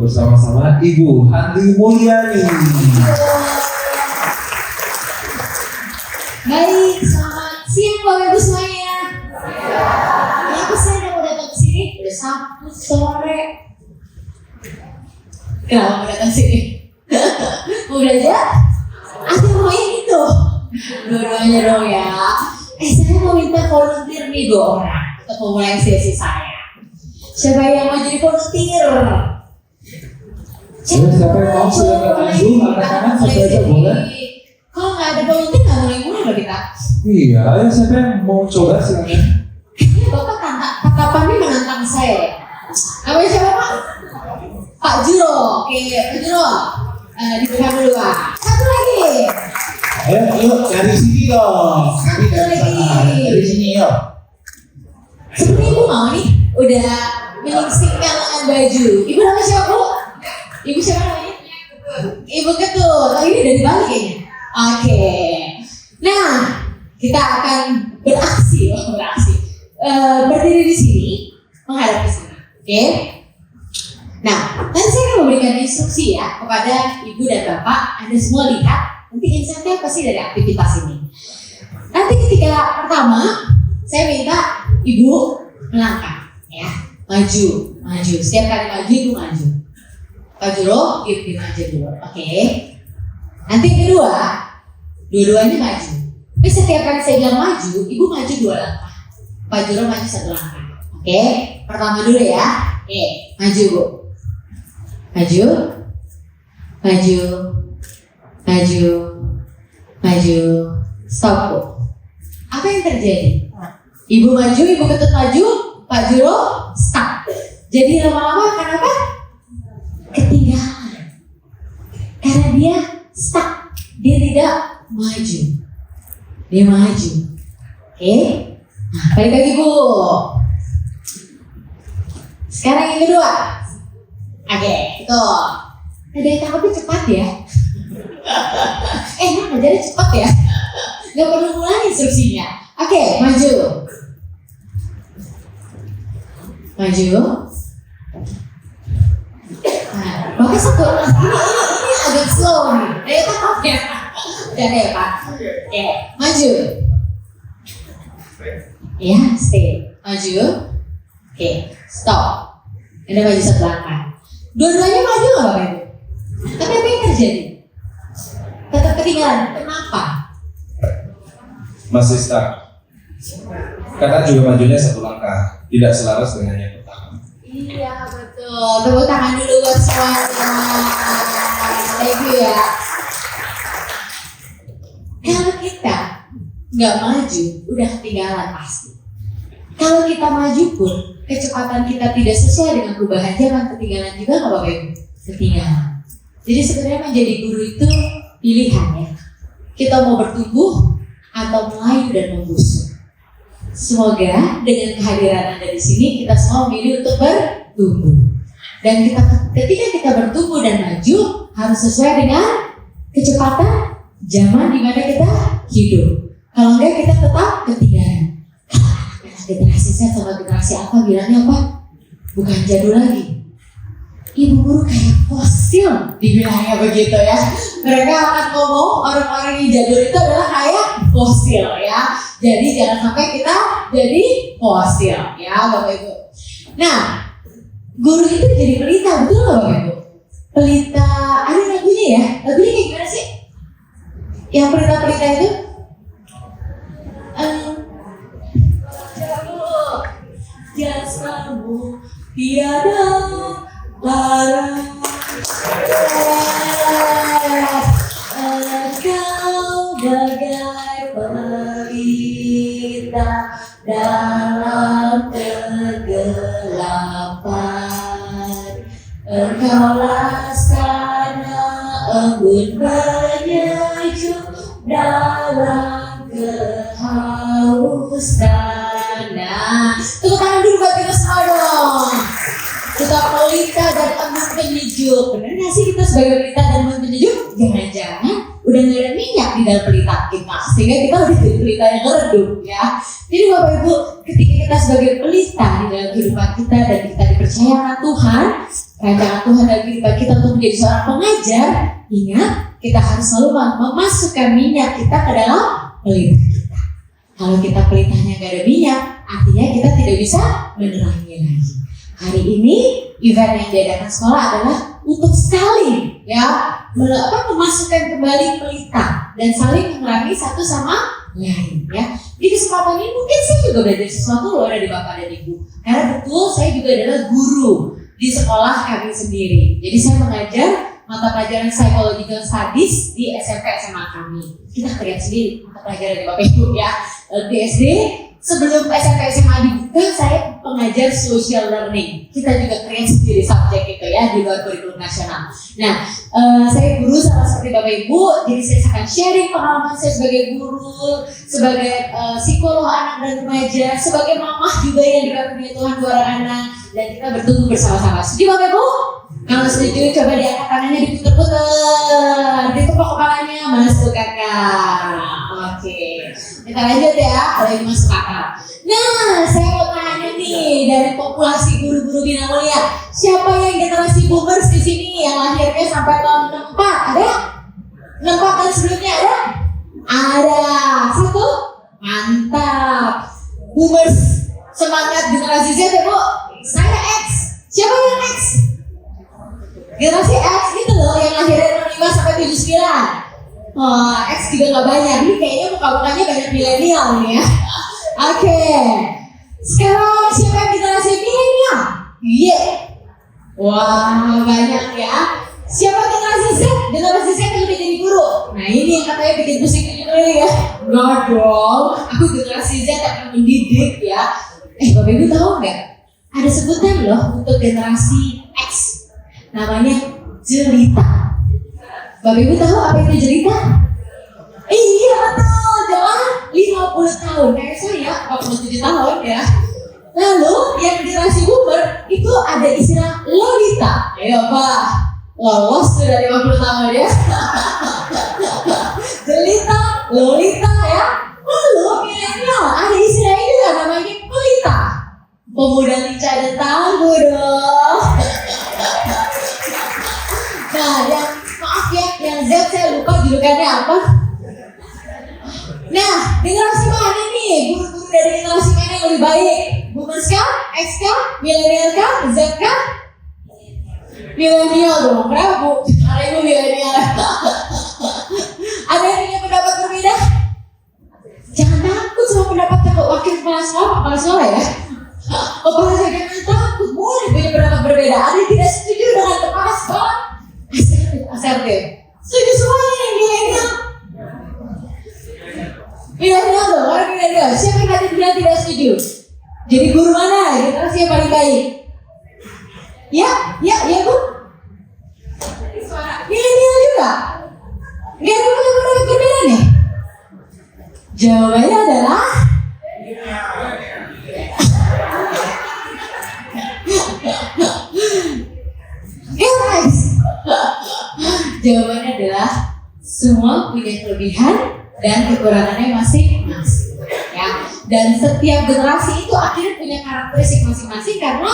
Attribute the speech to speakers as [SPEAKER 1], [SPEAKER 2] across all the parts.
[SPEAKER 1] bersama-sama Ibu Handi Mulyani.
[SPEAKER 2] Baik, selamat siang Bapak Ibu semuanya. Kenapa saya udah mau datang ke sini? Udah Sabtu sore. Kenapa mau datang ke sini? Mau belajar? Atau maunya gitu? Dua-duanya dong ya. Saya mau minta volunteer nih 2 orang untuk memulai sesi saya. Siapa yang mau jadi volunteer?
[SPEAKER 1] Siapa yang mau silakan maju, anak-anak sampai aja boleh.
[SPEAKER 2] Kalau nggak ada volunteer nggak mulai-mulai loh kita.
[SPEAKER 1] Iya, ayo siapa yang mau coba silakan.
[SPEAKER 2] Bapak tatapannya menantang saya. Namanya siapa Pak? Pak Juro. Oke, Pak Juro. Dibuka dulu Pak. Satu lagi.
[SPEAKER 3] Ayo dari sini dong. Kami dari sana. Dari sini yuk.
[SPEAKER 2] Seperti Ibu mau nih, udah menyingsingkan lengan baju. Ibu namanya siapa Bu? Ibu siapa namanya? Ibu Ketut. Oh ini dari Bali kayaknya. Oke. Nah, kita akan beraksi. Berdiri di sini, menghadap ke sini. Oke. Nah, tadi saya akan memberikan instruksi ya kepada Ibu dan Bapak. Anda semua lihat, nanti insight-nya apa sih dari aktivitas ini. Nanti ketika pertama, saya minta Ibu melangkah, ya, maju. Setiap kali maju Ibu maju. Pak Juro, Ibu maju dulu, oke. Nanti kedua, dua-duanya maju. Tapi setiap kali saya bilang maju, Ibu maju 2 langkah. Pak Juro maju 1 langkah. Oke, pertama dulu ya. Oke, maju Bu. Maju. Stop Bu. Apa yang terjadi? Ibu maju, Ibu Ketut maju, Pak Juro stop. Jadi lama-lama kenapa? Ketinggalan. Karena dia stuck. Dia tidak maju. Dia maju. Oke. Nah, balik lagi Bu. Sekarang yang kedua. Oke, tuh. Ada yang tangkapnya cepat ya. Enak aja cepat ya. Gak perlu mulai instruksinya. Oke, maju. Nah, Bapak satu. Ini agak slow nih. Ayo tangkap ya. Udah deh Pak. Oke, maju. Ya, stay. Maju. Oke, stop. Anda maju 1 langkah. Dua-duanya maju nggak Bapak Ibu? Tapi apa yang terjadi? Tetap ketinggalan. Kenapa?
[SPEAKER 1] Masih stuck. Karena juga majunya 1 langkah, tidak selaras dengan yang pertama.
[SPEAKER 2] Iya betul. Tepuk tangan dulu buat semuanya. Thank you ya. Kalau kita nggak maju, udah ketinggalan pasti. Kalau kita maju pun, kecepatan kita tidak sesuai dengan perubahan zaman, ketinggalan juga nggak Bapak Ibu? Ketinggalan. Jadi sebenarnya menjadi guru itu pilihan ya. Kita mau bertumbuh atau melayu dan membusuk. Semoga dengan kehadiran Anda di sini kita semua memilih untuk bertumbuh. Dan ketika kita bertumbuh dan maju harus sesuai dengan kecepatan zaman di mana kita hidup. Kalau enggak kita tetap ketinggalan. Generasi Z sama generasi apa bilangnya apa? Bukan jadul lagi. Ibu guru kayak fosil dibilangnya begitu ya. Mereka akan ngomong orang-orang yang jadul itu adalah kayak fosil ya. Jadi jangan sampai kita jadi fosil ya Bapak Ibu. Nah, guru itu jadi pelita, betul nggak Bapak Ibu? Pelita, ada lagunya ya? Lagunya kayak gimana sih? Yang pelita-pelita itu? Jasamu tiada larang. Engkau bagai pelita dalam kegelapan. Engkau laksana embun penyejuk dalam kehausan. Nah, tepuk tangan dulu buat kita semua dong. Kita pelita dan embun penyejuk. Bener gak sih kita sebagai pelita dan embun penyejuk? Jangan-jangan udah gak ada minyak di dalam pelita kita, sehingga kita udah jadi pelita yang redup ya. Jadi Bapak Ibu, ketika kita sebagai pelita di dalam kehidupan kita dan kita dipercayakan Tuhan, rancangan Tuhan dalam kehidupan kita untuk menjadi seorang pengajar, ingat kita harus selalu memasukkan minyak kita ke dalam pelita kita. Kalau kita pelitanya gak ada minyak, artinya kita tidak bisa menerangi lagi. Hari ini event yang diadakan sekolah adalah untuk saling memasukkan kembali pelita dan saling menerangi satu sama lain ya. Di kesempatan ini mungkin saya juga belajar sesuatu loh dari Bapak dan Ibu. Karena betul saya juga adalah guru di sekolah kami sendiri. Jadi saya mengajar mata pelajaran Psychological Studies di SMP SMA kami. Kita lihat sendiri mata pelajaran di Bapak Ibu ya. Di SD sebelum SMP SMA dibuka saya pengajar social learning. Kita juga create sendiri subjek itu ya di luar kurikulum nasional. Nah, saya guru sama seperti Bapak Ibu, jadi saya akan sharing pengalaman saya sebagai guru, sebagai psikolog anak dan remaja, sebagai mamah juga yang dikaruniai Tuhan 2 orang anak, dan kita bertumbuh bersama-sama. Setuju Bapak Ibu? Kalau setuju coba diangkat tangannya, diputer-puter, ditepuk kepalanya, masuk akal. Oke, kita lanjut ya, kalau ini masuk akal. Nah, saya mau tanya nih dari populasi guru-guru Bina Mulia, siapa yang generasi boomers di sini yang lahirnya sampai tahun 64? Ada? 64 dan sebelumnya ada? Ada. 1? Mantap. Boomers semangat generasi Z ya Bu. Saya X. Siapa yang X? Generasi X gitu loh yang lahirnya 65 sampai 79. Oh, X juga gak banyak. Ini kayaknya muka-mukanya banyak milenial nih ya. Oke. Sekarang siapa yang generasi milenial? Iya. Wah, banyak ya. Siapa generasi Z? Generasi Z yang udah jadi guru. Nah, ini yang katanya bikin pusing dulu ya. Enggak dong. Aku generasi Z akan mendidik ya. Bapak Ibu tahu nggak? Ada sebutan loh untuk generasi X. Namanya jelita. Bapak Ibu tahu apa itu jelita? Iya betul, jangan 50 tahun kayak saya 47 tahun ya. Lalu yang generasi boomer itu ada istilah lolita. Ayo Pak, lolos sudah 50 tahun ya. Jelita, lolita ya. Lalu milenial ada istilah ini juga namanya pelita. Pemuda lincah dan tangguh dong. Nah, yang maaf ya, yang Z saya lupa julukannya apa. Nah, generasi mana nih? Guru-guru dari generasi mana yang lebih baik? Boomers kah? X kah? Milenial kah? Z kah? Milenial dong, kenapa Bu? Karena Ibu milenial. Ada yang punya pendapat berbeda? Jangan takut sama pendapat wakil kepala sekolah ya. Kepala saya jangan takut, boleh punya pendapat berbeda. Ada yang tidak setuju dengan kepala sekolah? Asertif. Setuju semuanya nih milenial. Milenial dong, orang milenial. Siapa yang tadi bilang tidak setuju? Jadi guru mana? Generasi yang paling baik? Ya Bu. Milenial juga. Gak ada punya pendapat berbeda nih. Jawabannya adalah guys. Jawabannya adalah semua punya kelebihan dan kekurangannya masing-masing ya. Dan setiap generasi itu akhirnya punya karakteristik masing-masing karena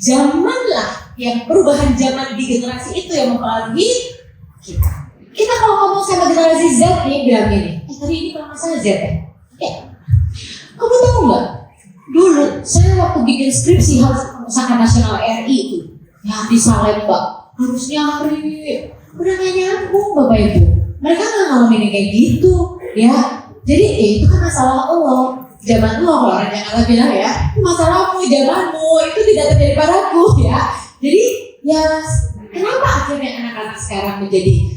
[SPEAKER 2] zamanlah yang perubahan zaman di generasi itu yang mempengaruhi kita. Kita kalau ngomong sama generasi Z nih bilang gini, tadi ini kalau masalah Z ya? Ya. Kamu tahu nggak? Dulu saya waktu bikin skripsi harus Pusaka Nasional RI itu ya di Salemba harus nyari, udah gak nyambung Bapak Ibu. Mereka nggak ngalamin kayak gitu ya. Jadi itu kan masalah Allah. Zaman lo kalau orang Jakarta bilang ya, masalahmu, zamanmu itu tidak terjadi padaku ya. Jadi ya kenapa akhirnya anak-anak sekarang menjadi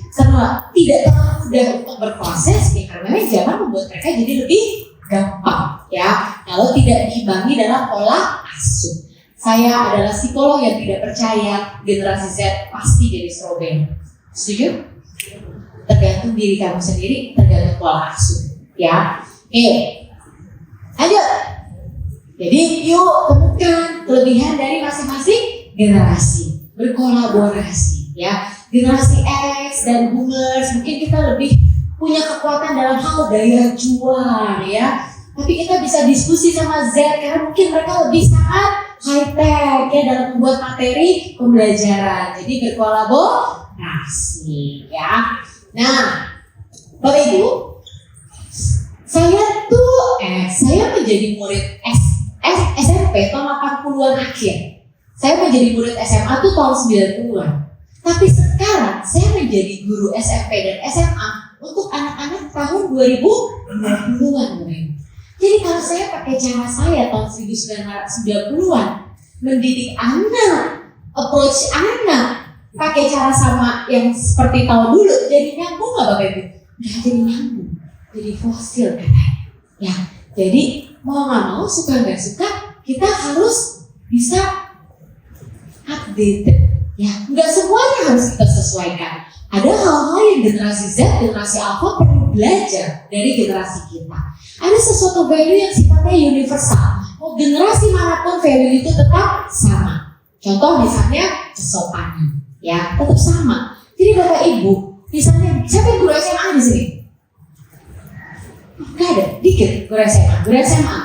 [SPEAKER 2] tidak terlalu mudah untuk berproses ya, karena zaman membuat mereka jadi lebih gampang ya kalau tidak diimbangi dalam pola asuh. Saya adalah psikolog yang tidak percaya generasi Z pasti jadi strobel. Setuju? Tergantung diri kamu sendiri, tergantung pola asuh ya. Oke, lanjut. Jadi yuk temukan kelebihan dari masing-masing generasi, berkolaborasi ya. Generasi X dan boomers mungkin kita lebih punya kekuatan dalam hal daya juang ya. Tapi kita bisa diskusi sama Z karena mungkin mereka lebih sangat high tech ya dalam membuat materi pembelajaran. Jadi berkolaborasi ya. Nah, Bapak Ibu, saya menjadi murid SMP tahun 80-an akhir. Saya menjadi murid SMA tuh tahun 90-an. Tapi sekarang saya menjadi guru SMP dan SMA untuk anak-anak tahun 2020-an. Jadi kalau saya pakai cara saya tahun 1990-an mendidik anak, approach anak, pakai cara sama yang seperti tahun dulu, jadi nyambung nggak Bapak Ibu? Nggak jadi nyambung, jadi fosil katanya. Ya, jadi mau nggak mau, suka nggak suka, kita harus bisa update. Ya, nggak semuanya harus kita sesuaikan. Ada hal-hal yang generasi Z, generasi Alpha perlu belajar dari generasi kita. Ada sesuatu value yang sifatnya universal. Mau generasi manapun value itu tetap sama. Contoh misalnya kesopanan, ya tetap sama. Jadi Bapak Ibu, misalnya siapa yang guru SMA di sini? Gak ada, dikit guru SMA.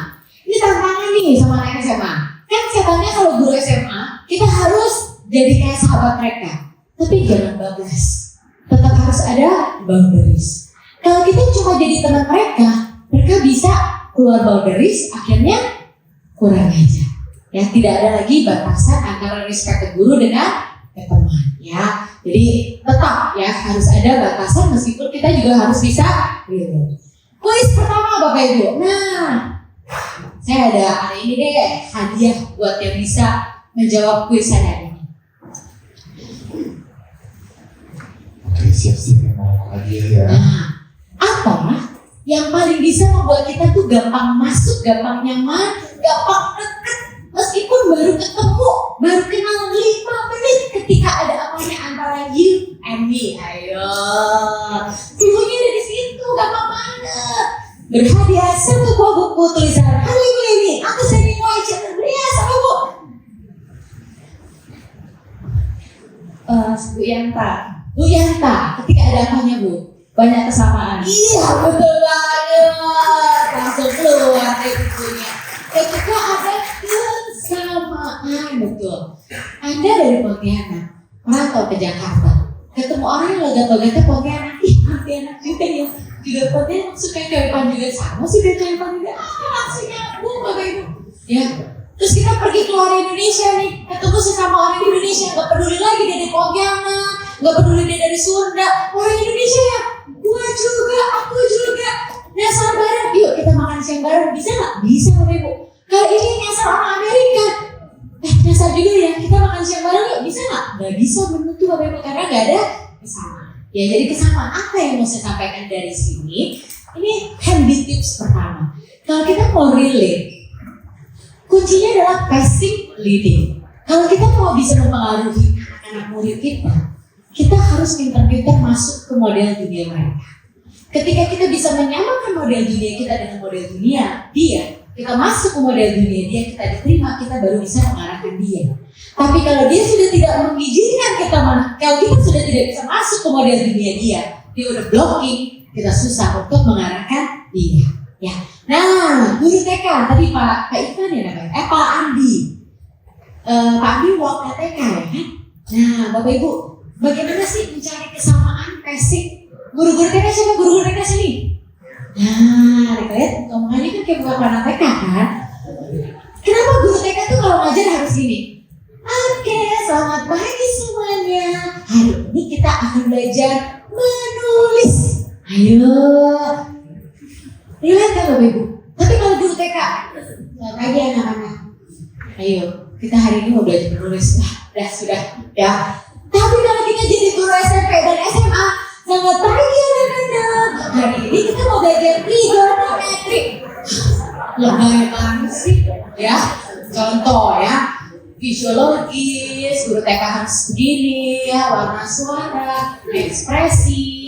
[SPEAKER 2] Ini tantangan nih sama anak SMA. Kan katanya kalau guru SMA kita harus jadi kayak sahabat mereka, tapi jangan bablas. Tetap harus ada boundaries. Kalau kita cuma jadi teman mereka bisa keluar boundaries, akhirnya kurang aja. Ya, tidak ada lagi batasan antara respect ke guru dengan ke teman. Ya, jadi tetap ya harus ada batasan meskipun kita juga harus bisa relate. Kuis pertama Bapak Ibu. Nah, saya ada hari ini deh hadiah buat yang bisa menjawab kuis saya ini.
[SPEAKER 3] Oke, siap-siap mau hadiah ya.
[SPEAKER 2] Nah, apa yang paling bisa membuat kita tuh gampang masuk, gampang nyaman, gampang deket, meskipun baru ketemu, baru kenal 5 menit ketika ada apanya antara you and me. Ayo, dulunya dari situ gampang banget. Berhadiah 1 buah buku tulisan Halo Ibu Leni, aku sering wajah berbeda sama Bu. Bu Yanta, ketika ada apanya Bu? Banyak kesamaan. Iya betul banget. Langsung keluar dari bukunya. Ketika ada kesamaan, betul. Anda dari Pontianak, merantau ke Jakarta, ketemu orang yang logat-logatnya Pontianak. Ih, Pontianak juga ya. Juga Pontianak suka kehidupan juga sama sih kehidupan juga. Langsung nyambung Bapak Ibu. Ya. Terus kita pergi keluar Indonesia nih, ketemu sesama orang Indonesia, nggak peduli lagi dia dari Pontianak, nggak peduli dia dari Sunda, orang Indonesia ya. Gua juga, aku juga. Nyasar bareng, yuk kita makan siang bareng. Bisa nggak? Bisa Bapak Ibu. Kali ini nyasar orang Amerika. Nyasar juga ya, kita makan siang bareng yuk. Bisa nggak? Nggak bisa menentu Bapak Ibu karena nggak ada kesamaan. Ya jadi kesamaan apa yang mau saya sampaikan dari sini? Ini handy tips pertama. Kalau kita mau relate, kuncinya adalah passive leading. Kalau kita mau bisa mempengaruhi anak-anak murid kita harus pintar-pintar masuk ke model dunia mereka. Ketika kita bisa menyamakan model dunia kita dengan model dunia dia, kita masuk ke model dunia dia, kita diterima, kita baru bisa mengarahkan dia. Tapi kalau dia sudah tidak mengizinkan kita, kalau kita sudah tidak bisa masuk ke model dunia dia udah blocking, kita susah untuk mengarahkan dia. Ya. Nah, guru TK tadi Pak Ivan ya namanya, Pak Andi. Pak Andi wakil TK ya kan? Nah, Bapak Ibu, bagaimana sih mencari kesamaan basic? Guru-guru TK siapa guru-guru TK sini? Nah, lihat omongannya kan kayak bukan anak TK kan? Kenapa guru TK tuh kalau ngajar harus gini? Oke, selamat pagi semuanya. Hari ini kita akan belajar menulis. Ayo. Lihat kan Bapak Ibu? Tapi kalau guru TK, selamat pagi anak-anak. Ayo, kita hari ini mau belajar menulis. Sudah, ya. Tapi kalau kita jadi guru SMP dan SMA, selamat pagi anak-anak. Hari ini kita mau belajar trigonometri. Lebay banget sih, ya. Contoh ya, fisiologis, guru TK harus begini, ya, warna suara, ekspresi.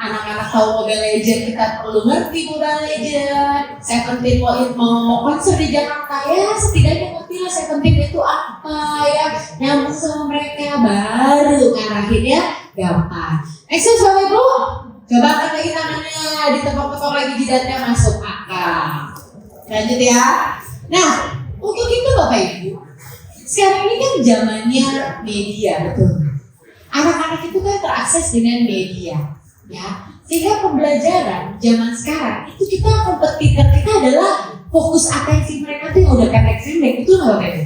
[SPEAKER 2] Anak-anak tahu Mobile Legends, kita perlu ngerti Mobile Legends. Seventeen mau konser di Jakarta ya, setidaknya ngerti lah Seventeen itu apa ya, nyambung sama mereka, baru ngarahinnya gampang. Next Bapak Ibu, coba angkat lagi tangannya, ditepok-tepok lagi jidatnya, masuk akal. Lanjut ya. Nah, untuk itu Bapak Ibu, Sekarang ini kan zamannya media, betul. Anak-anak itu kan terakses dengan media, ya. Sehingga pembelajaran zaman sekarang itu kita kompetitor kita adalah fokus atensi mereka tuh yang udah pendek-pendek, itu loh Bapak Ibu.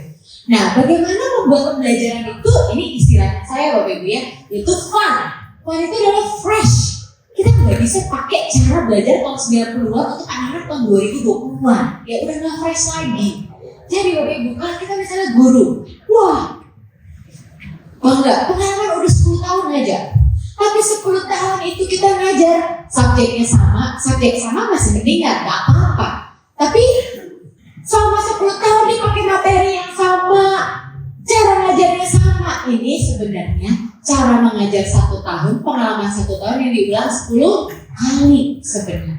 [SPEAKER 2] Nah, bagaimana membuat pembelajaran itu, ini istilahnya saya Bapak Ibu ya, itu fun. Fun itu adalah fresh. Kita nggak bisa pakai cara belajar tahun 90-an untuk anak-anak tahun 2020-an. Ya udah nggak fresh lagi. Jadi Bapak Ibu, kalau kita misalnya guru, wah, bangga, pengalaman udah 10 tahun aja. Tapi 10 tahun itu kita ngajar, subjek sama masih mendingan, nggak apa-apa. Tapi selama 10 tahun dia pakai materi yang sama, cara ngajarnya sama. Ini sebenarnya cara mengajar 1 tahun, pengalaman 1 tahun yang diulang 10 kali sebenarnya.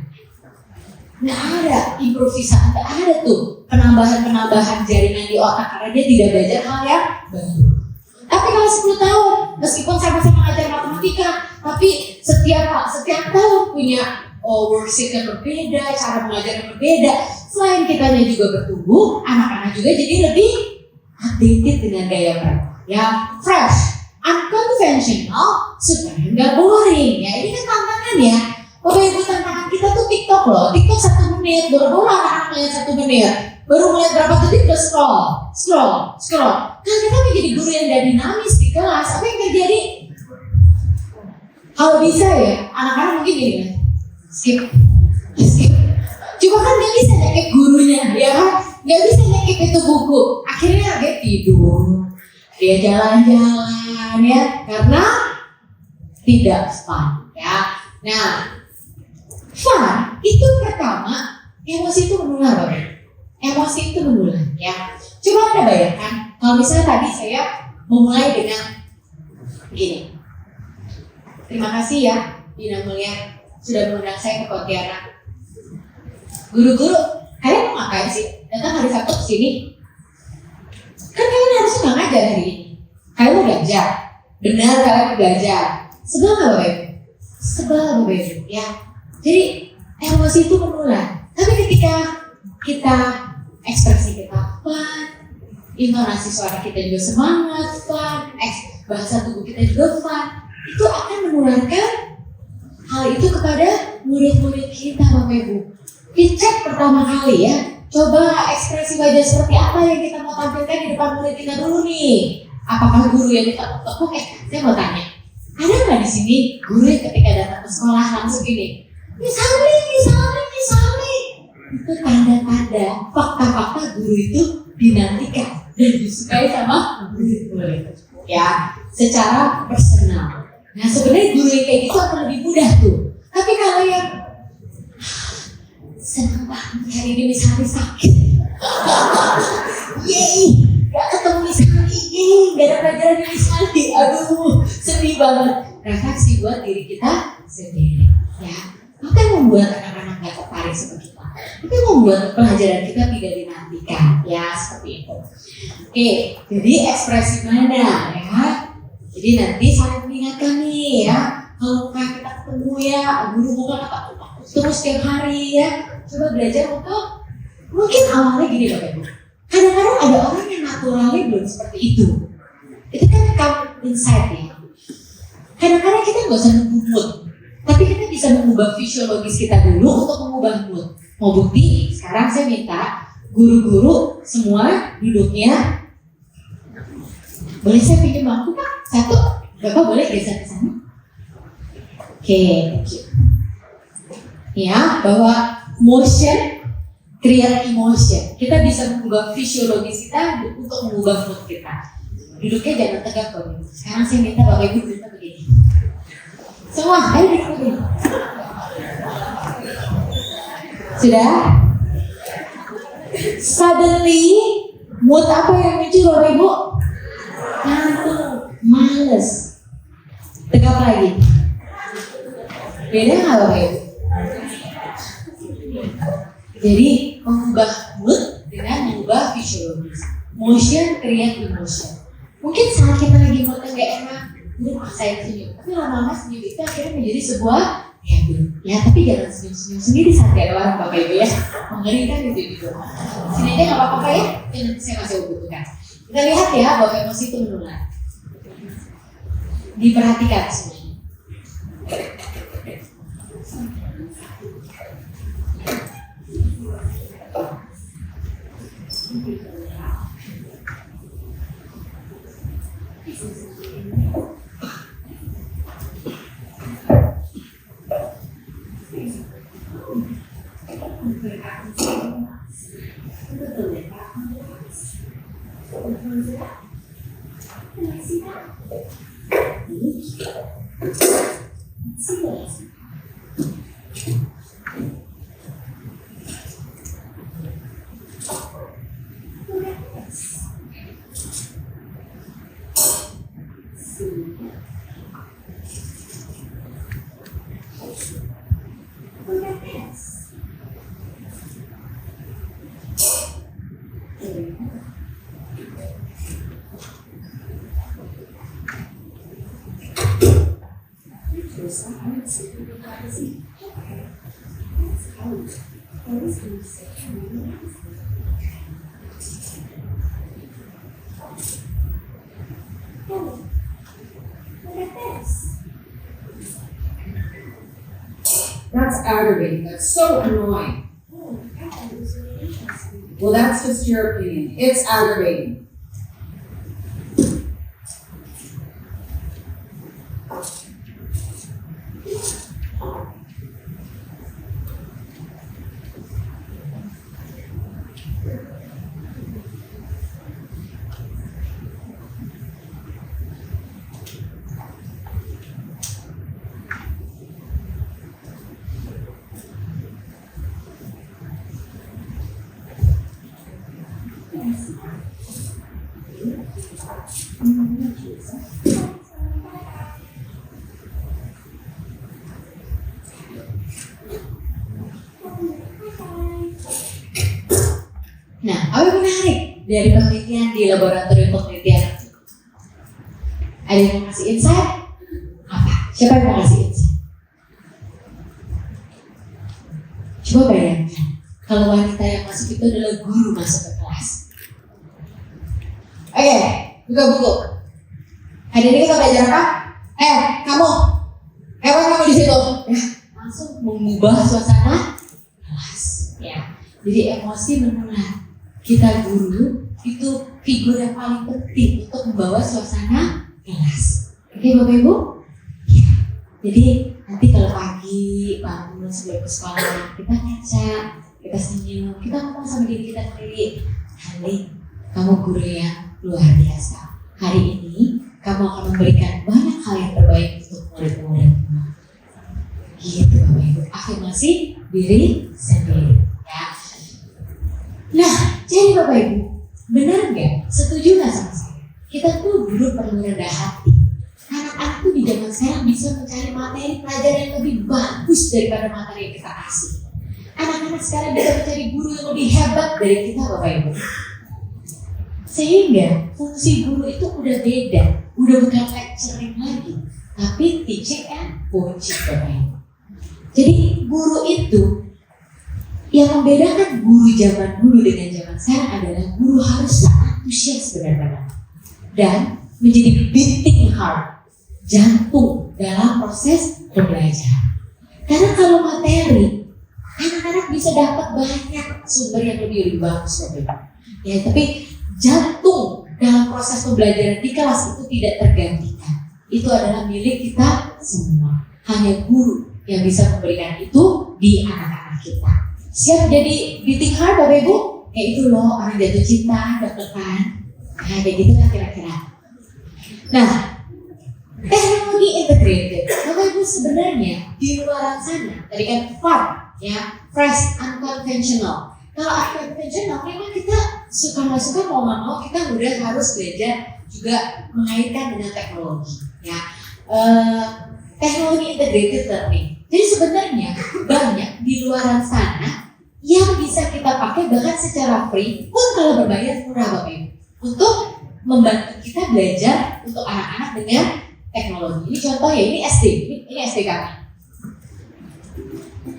[SPEAKER 2] Nggak ada improvisasi, nggak ada tuh penambahan jaringan di otak karena dia tidak belajar hal yang baru. Tapi kalau 10 tahun, meskipun sama-sama ngajar matematika, tapi setiap tahun punya worksheet yang berbeda, cara mengajar yang berbeda. Selain kitanya juga bertumbuh, anak-anak juga jadi lebih updated dengan gaya mereka. Yang fresh, unconventional, supaya nggak boring. Ya ini kan tantangan ya. Bapak Ibu, tantangan kita tuh TikTok loh. TikTok 1 menit, baru anak-anak melihat 1 menit. Baru mulai berapa detik udah scroll. Kan kita menjadi guru yang gak dinamis di kelas. Apa yang terjadi? Kalau bisa ya, anak-anak mungkin gini kan, skip. Cuma kan gak bisa nyekip gurunya, ya kan? Gak bisa nyekip itu buku. Akhirnya dia tidur, dia jalan-jalan ya, karena tidak fun ya. Nah, fun itu pertama, emosi itu menular Bapak. Emosi itu menular ya. Coba Anda bayangkan kalau misalnya tadi saya memulai dengan begini. Terima kasih ya Bina Mulia sudah mengundang saya ke Pontianak. Guru-guru, kalian mau ngapain sih datang hari Sabtu ke sini? Kan kalian harusnya nggak ngajar hari ini. Kalian mau belajar. Benar, kalian mau belajar. Sebel nggak Bapak Ibu? Sebel Bapak Ibu ya. Jadi emosi itu menular. Tapi ketika kita ekspresi kita fun, intonasi suara kita juga semangat, fun, bahasa tubuh kita juga fun, itu akan menularkan hal itu kepada murid-murid kita Bapak Ibu. Dicek pertama kali ya, coba ekspresi wajah seperti apa yang kita mau tampilkan di depan murid kita dulu nih. Apakah guru yang ditekuk? Saya mau tanya, ada nggak di sini guru yang ketika datang ke sekolah langsung gini, misalnya itu tanda-tanda fakta-fakta guru itu dinantikan dan disukai sama murid-murid ya secara personal. Nah sebenarnya guru yang kayak gitu akan lebih mudah tuh. Tapi kalau yang senang banget hari ini misalnya sakit, yeay, gak ketemu misalnya, yeay, gak ada pelajaran misalnya, aduh sedih banget. Refleksi buat diri kita sendiri ya. Apa yang membuat anak-anak gak tertarik sama kita? Apa yang membuat pelajaran kita tidak dinantikan? Ya seperti itu. Oke, jadi ekspresi mana ya? Jadi nanti saling mengingatkan nih ya. Kalau kita ketemu ya, guru bukan kata terus setiap hari ya. Coba belajar untuk mungkin awalnya gini Bapak Ibu. Kadang-kadang ada orang yang naturalnya belum seperti itu. Itu kan come inside ya. Kadang-kadang kita nggak usah nunggu mood. Tapi kita bisa mengubah fisiologis kita dulu untuk mengubah mood. Mau bukti? Sekarang saya minta guru-guru semua duduknya. Boleh saya pinjam bangku Pak? 1? Bapak boleh geser ke sana? Oke, thank you. Ya, bahwa motion create emotion. Kita bisa mengubah fisiologis kita untuk mengubah mood kita. Duduknya jangan tegak Bapak. Sekarang saya minta Bapak Ibu duduk begini. Semua, ayo duduk. Sudah? Suddenly, mood apa yang muncul Bapak Ibu? Ngantuk, males. Tegap lagi. Beda nggak Bapak Ibu? Jadi, mengubah mood dengan mengubah fisiologis. Motion create emotion. Mungkin saat kita lagi mood nggak enak, saya senyum. Tapi lama-lama senyum itu akhirnya menjadi sebuah Ya Bu, ya tapi jangan senyum-senyum sendiri saat gak ada orang Bapak Ibu ya. Mengerikan itu juga. Sini aja gak apa-apa ya, ini nanti saya masih butuhkan. Kita lihat ya bahwa emosi itu menular. Diperhatikan semuanya.
[SPEAKER 4] That's aggravating. That's so annoying. Well, that's just your opinion. It's aggravating.
[SPEAKER 2] Nah, apa yang menarik dari penelitian di laboratorium penelitian? Ada yang mau kasih insight? Apa? Siapa yang mau kasih insight? Coba bayangkan, kalau wanita yang masuk itu adalah guru masuk ke kelas. Oke, buka buku. Hari ini kita belajar apa? Kamu di situ. Ya, langsung mengubah suasana kelas. Ya, jadi emosi menular. Kita guru itu figur yang paling penting untuk membawa suasana kelas. Oke Bapak Ibu? Ya. Jadi nanti kalau pagi bangun sebelum ke sekolah kita ngaca, kita senyum, kita ngomong sama diri kita sendiri. Hari kamu guru yang luar biasa. Hari ini kamu akan memberikan banyak hal yang terbaik untuk murid-muridmu. Gitu Bapak Ibu. Afirmasi diri sendiri. Ya. Nah, jadi Bapak Ibu, benar nggak? Setuju nggak sama saya? Kita tuh guru perlu rendah hati. Anak-anak tuh di zaman sekarang bisa mencari materi pelajaran yang lebih bagus daripada materi yang kita kasih. Anak-anak sekarang bisa mencari guru yang lebih hebat dari kita Bapak Ibu. Sehingga fungsi guru itu udah beda, udah bukan lecturing lagi, tapi teaching and coaching Bapak Ibu. Jadi guru itu yang membedakan guru zaman dulu dengan zaman sekarang adalah guru harus antusias benar-benar dan menjadi beating heart, jantung dalam proses pembelajaran. Karena kalau materi, anak-anak bisa dapat banyak sumber yang lebih bagus ya, tapi jantung dalam proses pembelajaran di kelas itu tidak tergantikan. Itu adalah milik kita semua. Hanya guru yang bisa memberikan itu di anak-anak kita. Siap jadi beating heart Bapak Ibu? Kayak itu loh, orang jatuh cinta, deg-degan. Nah kayak gitu lah kira-kira. Nah, teknologi integrated Bapak Ibu sebenarnya di luar sana, tadi kan fun, ya, fresh, unconventional. Kalau unconventional memang kita suka nggak suka mau nggak mau kita udah harus belajar juga mengaitkan dengan teknologi, ya. Teknologi integrated learning. Jadi sebenarnya banyak di luar sana yang bisa kita pakai bahkan secara free pun kalau berbayar murah Bapak Ibu untuk membantu kita belajar untuk anak-anak dengan teknologi. Ini contoh ya, ini SD kami. Nah,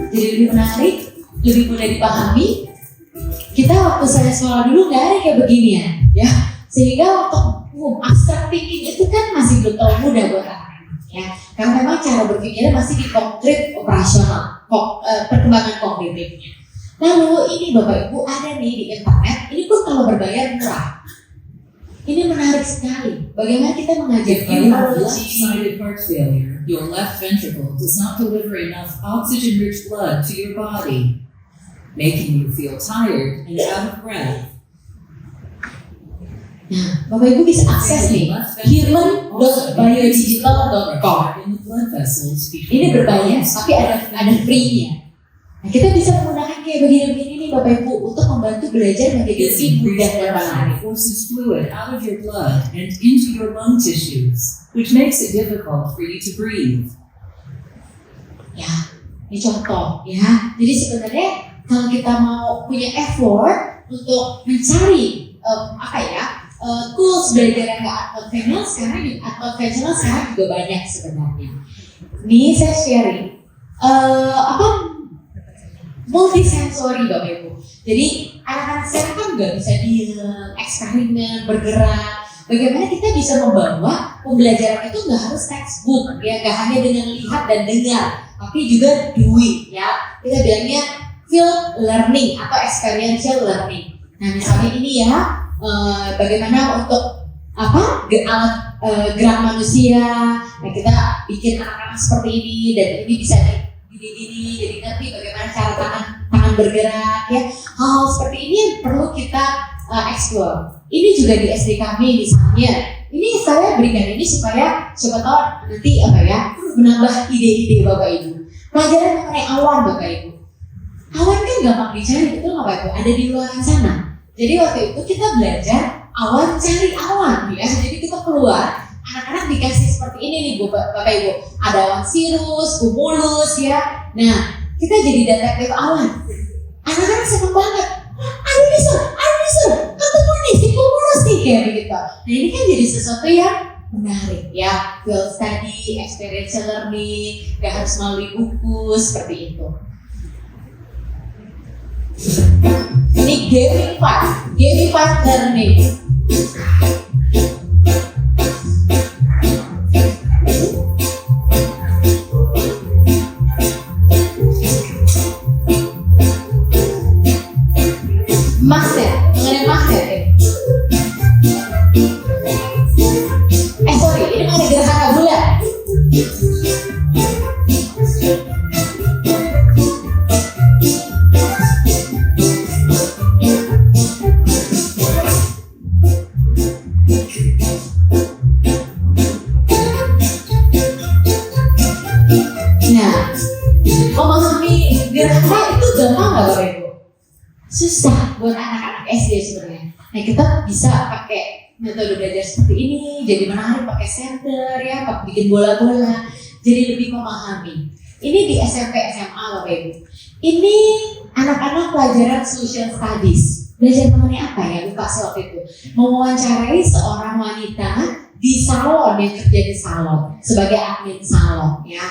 [SPEAKER 2] jadi lebih menarik, lebih mudah dipahami. Kita waktu saya sekolah dulu nggak ada kayak beginian, ya. Sehingga untuk abstract thinking itu kan masih belum terlalu mudah buat anak-anak, ya. Karena memang cara berpikirnya masih di konkret operasional, perkembangan kognitifnya. Lalu ini Bapak Ibu ada nih di internet, ini pun kalau berbayar murah. Ini menarik sekali. Bagaimana kita
[SPEAKER 5] If
[SPEAKER 2] mengajarkan
[SPEAKER 5] you have
[SPEAKER 2] neurology.
[SPEAKER 5] left-sided heart failure, your left ventricle does not deliver enough oxygen-rich blood to your body, making you feel tired and out of breath.
[SPEAKER 2] Nah, Bapak Ibu bisa akses nih human.biodigital.com.
[SPEAKER 5] in the blood vessels between
[SPEAKER 2] Ini
[SPEAKER 5] your
[SPEAKER 2] berbayar,
[SPEAKER 5] lungs.
[SPEAKER 2] tapi ada free-nya. Nah, kita bisa menggunakan kayak begini-begini nih Bapak Ibu untuk membantu belajar menjadi
[SPEAKER 5] This
[SPEAKER 2] lebih mudah
[SPEAKER 5] increased
[SPEAKER 2] dan
[SPEAKER 5] pressure
[SPEAKER 2] menarik.
[SPEAKER 5] forces fluid out of your blood and into your lung tissues, which makes it difficult for you to breathe.
[SPEAKER 2] Ya, ini contoh ya. Jadi sebenarnya kalau kita mau punya effort untuk mencari tools belajar yang nggak unconventional sekarang juga banyak sebenarnya. Ini saya sharing multisensori Bapak Ibu. Jadi anak-anak sekarang kan nggak bisa diem, eksperimen, bergerak. Bagaimana kita bisa membawa pembelajaran itu nggak harus textbook, ya nggak hanya dengan lihat dan dengar, tapi juga doing, ya. Kita bilangnya field learning atau experiential learning. Nah misalnya ini ya, bagaimana untuk alat gerak manusia. Nah kita bikin anak-anak seperti ini dan ini bisa gini-gini, jadi ngerti bagaimana cara tangan bergerak, ya. Hal-hal seperti ini yang perlu kita explore. Ini juga di SD kami misalnya. Ini saya berikan ini supaya siapa tahu nanti menambah ide-ide Bapak Ibu. Pelajaran mengenai awan Bapak Ibu. Awan kan gampang dicari, betul nggak Bapak Ibu? Ada di luar sana. Jadi waktu itu kita belajar awan, cari awan, ya. Jadi kita keluar, anak-anak dikasih seperti ini nih Bapak Ibu. Ada awan cirrus, cumulus, ya. Nah, kita jadi detektif awan. Anak-anak senang banget. Ada ketemu nih si cumulus nih, kayak begitu. Nah ini kan jadi sesuatu yang menarik, ya. Field study, experiential learning, gak harus melalui buku seperti itu. Ini gamified learning. Mengenai magnet ya. Ini ada gerhana bulan. Nah, memahami gerhana itu gampang nggak Bapak Ibu? Susah buat anak-anak SD sebenarnya. Nah kita bisa pakai metode belajar seperti ini, jadi menarik pakai center, ya, bikin bola-bola, jadi lebih memahami. Ini di SMP SMA Bapak Ibu. Ini anak-anak pelajaran social studies. Belajar mengenai apa ya? Lupa sih waktu itu. Mewawancarai seorang wanita di salon yang kerja di salon sebagai admin salon, ya.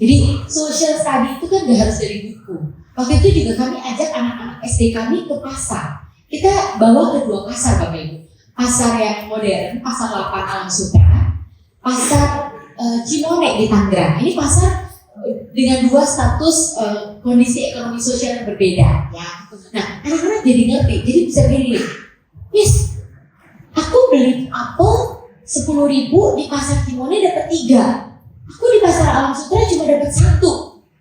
[SPEAKER 2] Jadi social study itu kan gak harus dari buku. Waktu itu juga kami ajak anak-anak SD kami ke pasar. Kita bawa ke 2 pasar Bapak Ibu. Pasar yang modern, pasar 8 Alam Sutra, pasar Cimone di Tangerang. Ini pasar dengan 2 status kondisi ekonomi sosial yang berbeda, ya. Nah, anak-anak jadi ngerti, jadi bisa pilih. Miss, aku beli apel 10.000 di pasar Cimone dapat 3. Aku di pasar Alam Sutra cuma dapat 1.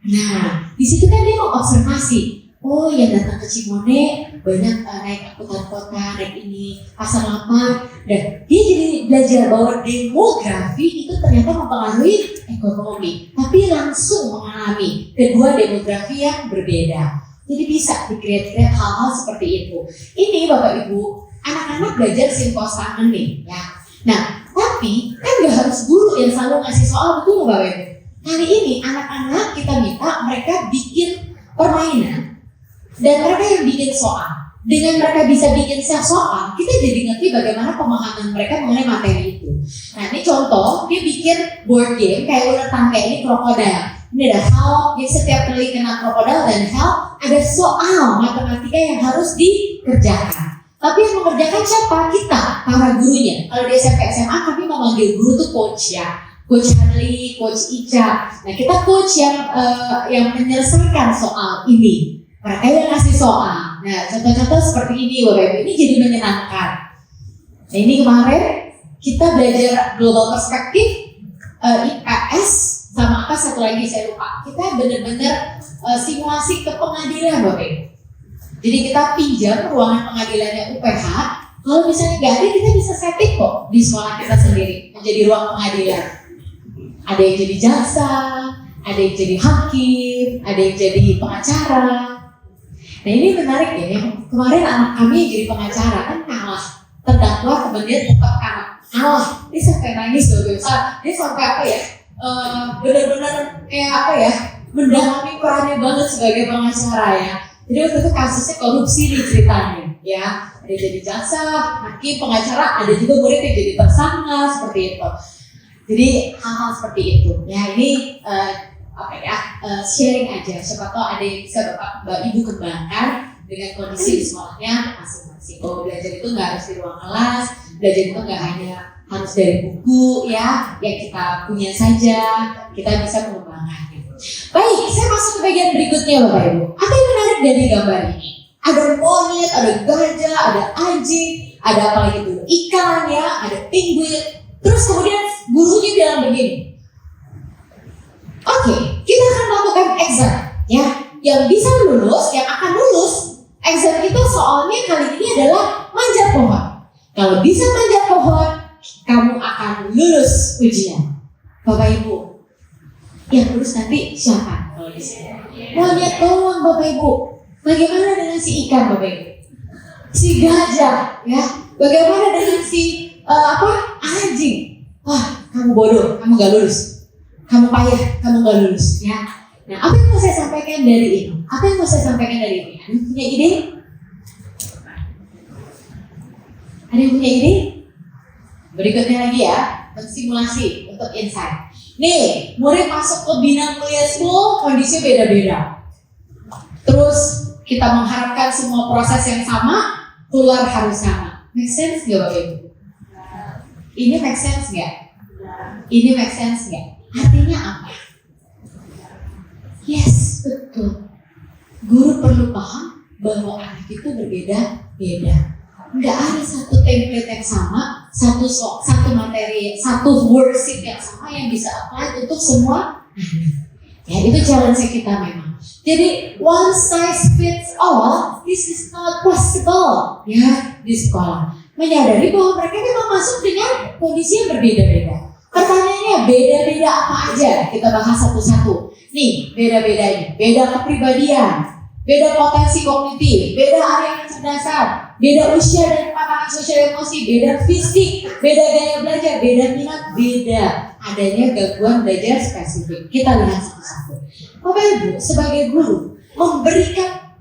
[SPEAKER 2] Nah, di situ kan dia mau observasi. Oh, yang datang ke Cimone banyak naik angkutan kota, naik ini pasar 8. Dan dia jadi belajar bahwa demografi itu ternyata mempengaruhi ekonomi, tapi langsung mengalami kedua demografi yang berbeda. Jadi bisa di-create hal-hal seperti itu. Ini Bapak Ibu, anak-anak belajar simple nih, ya. Nah, tapi kan nggak harus guru yang selalu ngasih soal, betul nggak Bapak Ibu? Kali ini anak-anak kita minta mereka bikin permainan dan mereka yang bikin soal. Dengan mereka bisa bikin soal, kita jadi ngerti bagaimana pemahaman mereka mengenai materi itu. Nah ini contoh, dia bikin board game kayak ular tangga ini krokodil. Ini ada hal, dia setiap kali kena krokodil dan hal, ada soal matematika yang harus dikerjakan. Tapi yang mengerjakan siapa? Kita, para gurunya. Kalau di SMP SMA kami memanggil guru tuh coach ya. Coach Hanli, Coach Ica. Nah kita coach yang menyelesaikan soal ini. Mereka yang ngasih soal. Nah contoh-contoh seperti ini Bapak Ibu, ini jadi menyenangkan. Nah ini kemarin kita belajar global perspective, IPS, sama apa satu lagi saya lupa. Kita benar-benar simulasi ke pengadilan Bapak Ibu. Jadi kita pinjam ruangan pengadilannya UPH. Kalau misalnya nggak ada, kita bisa setting kok di sekolah kita sendiri menjadi ruang pengadilan. Ada yang jadi jaksa, ada yang jadi hakim, ada yang jadi pengacara. Nah ini menarik ya, kemarin anak kami yang jadi pengacara kan kalah, terdakwa kemudian tetap kalah, dia sampai nangis loh, dia sampai apa ya, benar-benar kayak apa ya, mendalami perannya banget sebagai pengacara ya. Jadi waktu itu kasusnya korupsi nih ceritanya ya, ada jadi jaksa, hakim, pengacara, ada juga murid yang jadi tersangka seperti itu. Jadi hal-hal seperti itu ya, ini sharing aja, siapa tahu ada yang bisa Bapak Ibu kembangkan dengan kondisi di sekolahnya masing-masing. Kalau belajar itu nggak harus di ruang kelas, belajar itu nggak hanya harus dari buku ya, yang kita punya saja, kita bisa mengembangkannya. Baik, saya masuk ke bagian berikutnya Bapak Ibu. Apa yang menarik dari gambar ini? Ada monyet, ada gajah, ada anjing, ada apa lagi tuh? Ikan ya, ada penguin. Terus kemudian gurunya bilang begini, oke, kita akan melakukan exam ya. Yang bisa lulus, yang akan lulus exam itu soalnya kali ini adalah manjat pohon. Kalau bisa manjat pohon, kamu akan lulus ujian. Bapak Ibu, yang lulus nanti siapa? Monyet doang Bapak Ibu. Bagaimana dengan si ikan Bapak Ibu? Si gajah ya. Bagaimana dengan si anjing? Wah, kamu bodoh, kamu gak lulus. Kamu payah, kamu gak lulus ya. Nah, apa yang mau saya sampaikan dari ini? Apa yang mau saya sampaikan dari ini? Ada yang punya ide? Ada yang punya ide? Berikutnya lagi ya, mensimulasi untuk insight. Nih, murid masuk ke Bina Mulia School, kondisinya beda-beda. Terus kita mengharapkan semua proses yang sama, keluar harus sama. Make sense gak Bapak Ibu? Ini make sense gak? Ini make sense gak? Artinya apa? Yes, betul. Guru perlu paham bahwa anak itu berbeda-beda. Nggak ada satu template yang sama, satu materi, satu worksheet yang sama yang bisa apply untuk semua anak. Ya, itu challenge kita memang. Jadi one size fits all, this is not possible ya di sekolah. Menyadari bahwa mereka memang masuk dengan kondisi yang berbeda-beda. Pertanyaannya beda-beda apa aja? Kita bahas satu-satu. Nih, beda-bedanya. Beda kepribadian, beda potensi kognitif, beda area kecerdasan, beda usia dan kepakaran sosial emosi, beda fisik, beda gaya belajar, beda minat, beda adanya gangguan belajar spesifik. Kita lihat satu-satu. Bapak Ibu, sebagai guru, memberikan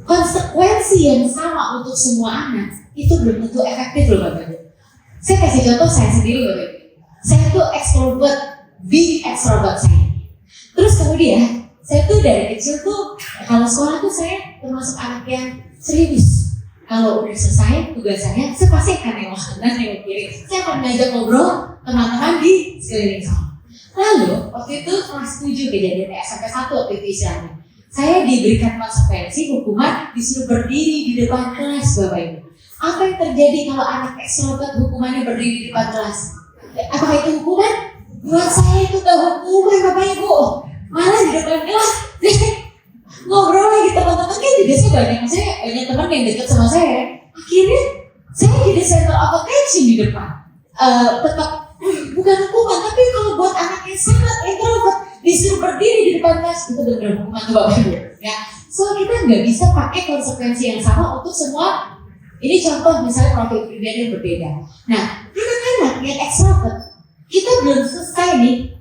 [SPEAKER 2] konsekuensi yang sama untuk semua anak, itu belum tentu efektif loh Bapak Ibu. Saya kasih contoh saya sendiri Bapak Ibu. Saya tuh extrovert, big extrovert saya. Terus kemudian, saya tuh dari kecil tuh, kalau sekolah tuh saya termasuk anak yang serius. Kalau udah selesai tugas saya pasti akan nengok kanan, nengok kiri. Saya akan ngajak ngobrol teman-teman di sekeliling saya. Lalu, waktu itu kelas 7 kejadian SMP 1 waktu itu istilahnya. Saya diberikan konsekuensi hukuman disuruh berdiri di depan kelas Bapak Ibu. Apa yang terjadi kalau anak ekstrovert hukumannya berdiri di depan kelas? Apakah itu hukuman? Buat saya itu gak hukuman Bapak Ibu. Malah di depan kelas ngobrol lagi teman-teman kan juga saya banyak teman yang dekat sama saya. Akhirnya saya jadi center of attention di depan. Tetap bukan hukuman, tapi kalau buat anak yang sangat introvert disuruh berdiri di depan kelas itu benar-benar hukuman tuh Bapak Ibu. Ya, so kita nggak bisa pakai konsekuensi yang sama untuk semua. Ini contoh misalnya profil pribadi yang berbeda. Nah, anak-anak anak yang extrovert, kita belum selesai nih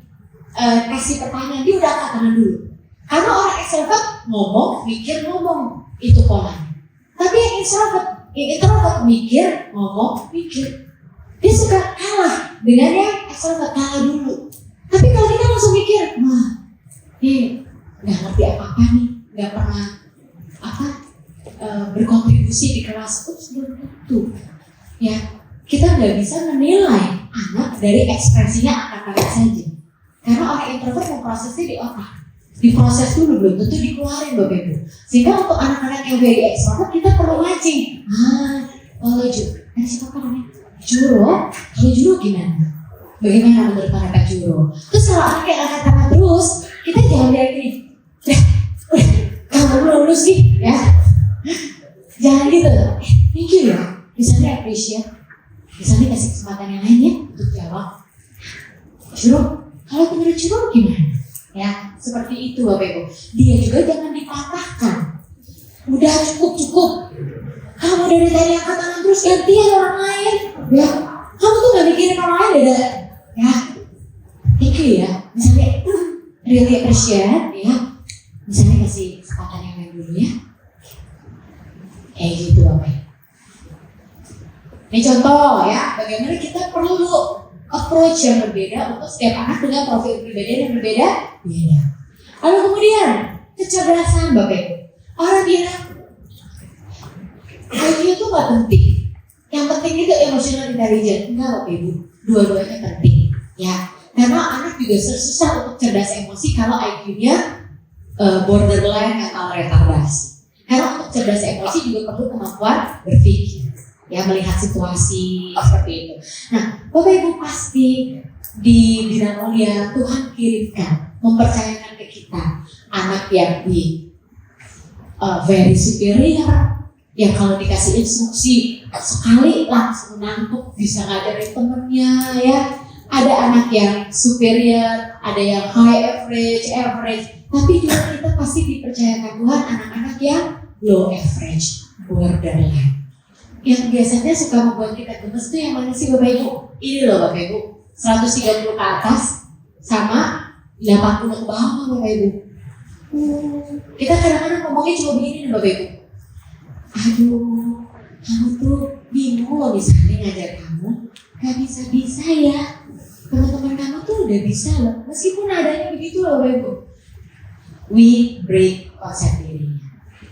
[SPEAKER 2] kasih pertanyaan, dia udah angkat tangan dulu. Karena orang extrovert ngomong, mikir, ngomong, itu polanya. Tapi yang introvert mikir, ngomong, mikir. Dia suka kalah dengan yang extrovert, kalah dulu. Tapi kalau kita langsung mikir, wah, ini nggak ngerti apa-apa nih, nggak pernah berkontribusi di kelas, belum tentu. Ya, kita nggak bisa menilai anak dari ekspresinya angkat-angkat saja. Karena orang introvert memprosesnya di otak, diproses dulu, belum tentu dikeluarin Bapak Ibu. Sehingga untuk anak-anak yang very extrovert kita perlu mancing. Kalau ada siapa namanya? Juro, kalau Juro gimana? Bagaimana menurut Pak Juro? Terus kalau anak yang angkat tangan terus, kita jangan bilang gini, kamu belum lulus nih, ya. Jangan gitu. Thank you ya. Misalnya appreciate. Misalnya kasih kesempatan yang lainnya untuk jawab. Juro, kalau menurut Juro gimana? Ya, seperti itu Bapak Ibu. Dia juga jangan dipatahkan. Udah cukup. Kamu dari tadi angkat tangan terus gantian orang lain. Ya, kamu tuh gak mikirin orang lain ada. Ya, thank you ya. Misalnya, really appreciate ya. Misalnya kasih kesempatan yang lain dulu ya. Kayak gitu Bapak Ibu. Ini contoh ya, bagaimana kita perlu approach yang berbeda untuk setiap anak dengan profil pribadi yang berbeda. Lalu kemudian kecerdasan Bapak Ibu. Orang bilang IQ itu gak penting. Yang penting itu emotional intelligence. Enggak Bapak Ibu, dua-duanya penting. Ya, karena anak juga susah untuk cerdas emosi kalau IQ-nya borderline atau retardasi. Karena untuk cerdas emosi juga perlu kemampuan berpikir. Ya, melihat situasi seperti itu. Nah, Bapak Ibu pasti di Bina Mulia Tuhan kirimkan, mempercayakan ke kita anak yang very superior, yang kalau dikasih instruksi sekali langsung nangkep, bisa ngajarin temennya ya. Ada anak yang superior, ada yang high average, tapi juga kita pasti dipercayakan Tuhan anak-anak yang low average, borderline. Yang biasanya suka membuat kita gemes tuh yang mana sih Bapak Ibu? Ini loh Bapak Ibu, 130 ke atas sama 80 ke bawah Bapak Ibu. Kita kadang-kadang ngomongnya cuma begini nih Bapak Ibu. Aduh, kamu tuh bingung loh misalnya ngajar kamu, gak bisa-bisa ya. Teman-teman kamu tuh udah bisa loh, meskipun adanya begitu loh Bapak Ibu. We break konsep dirinya,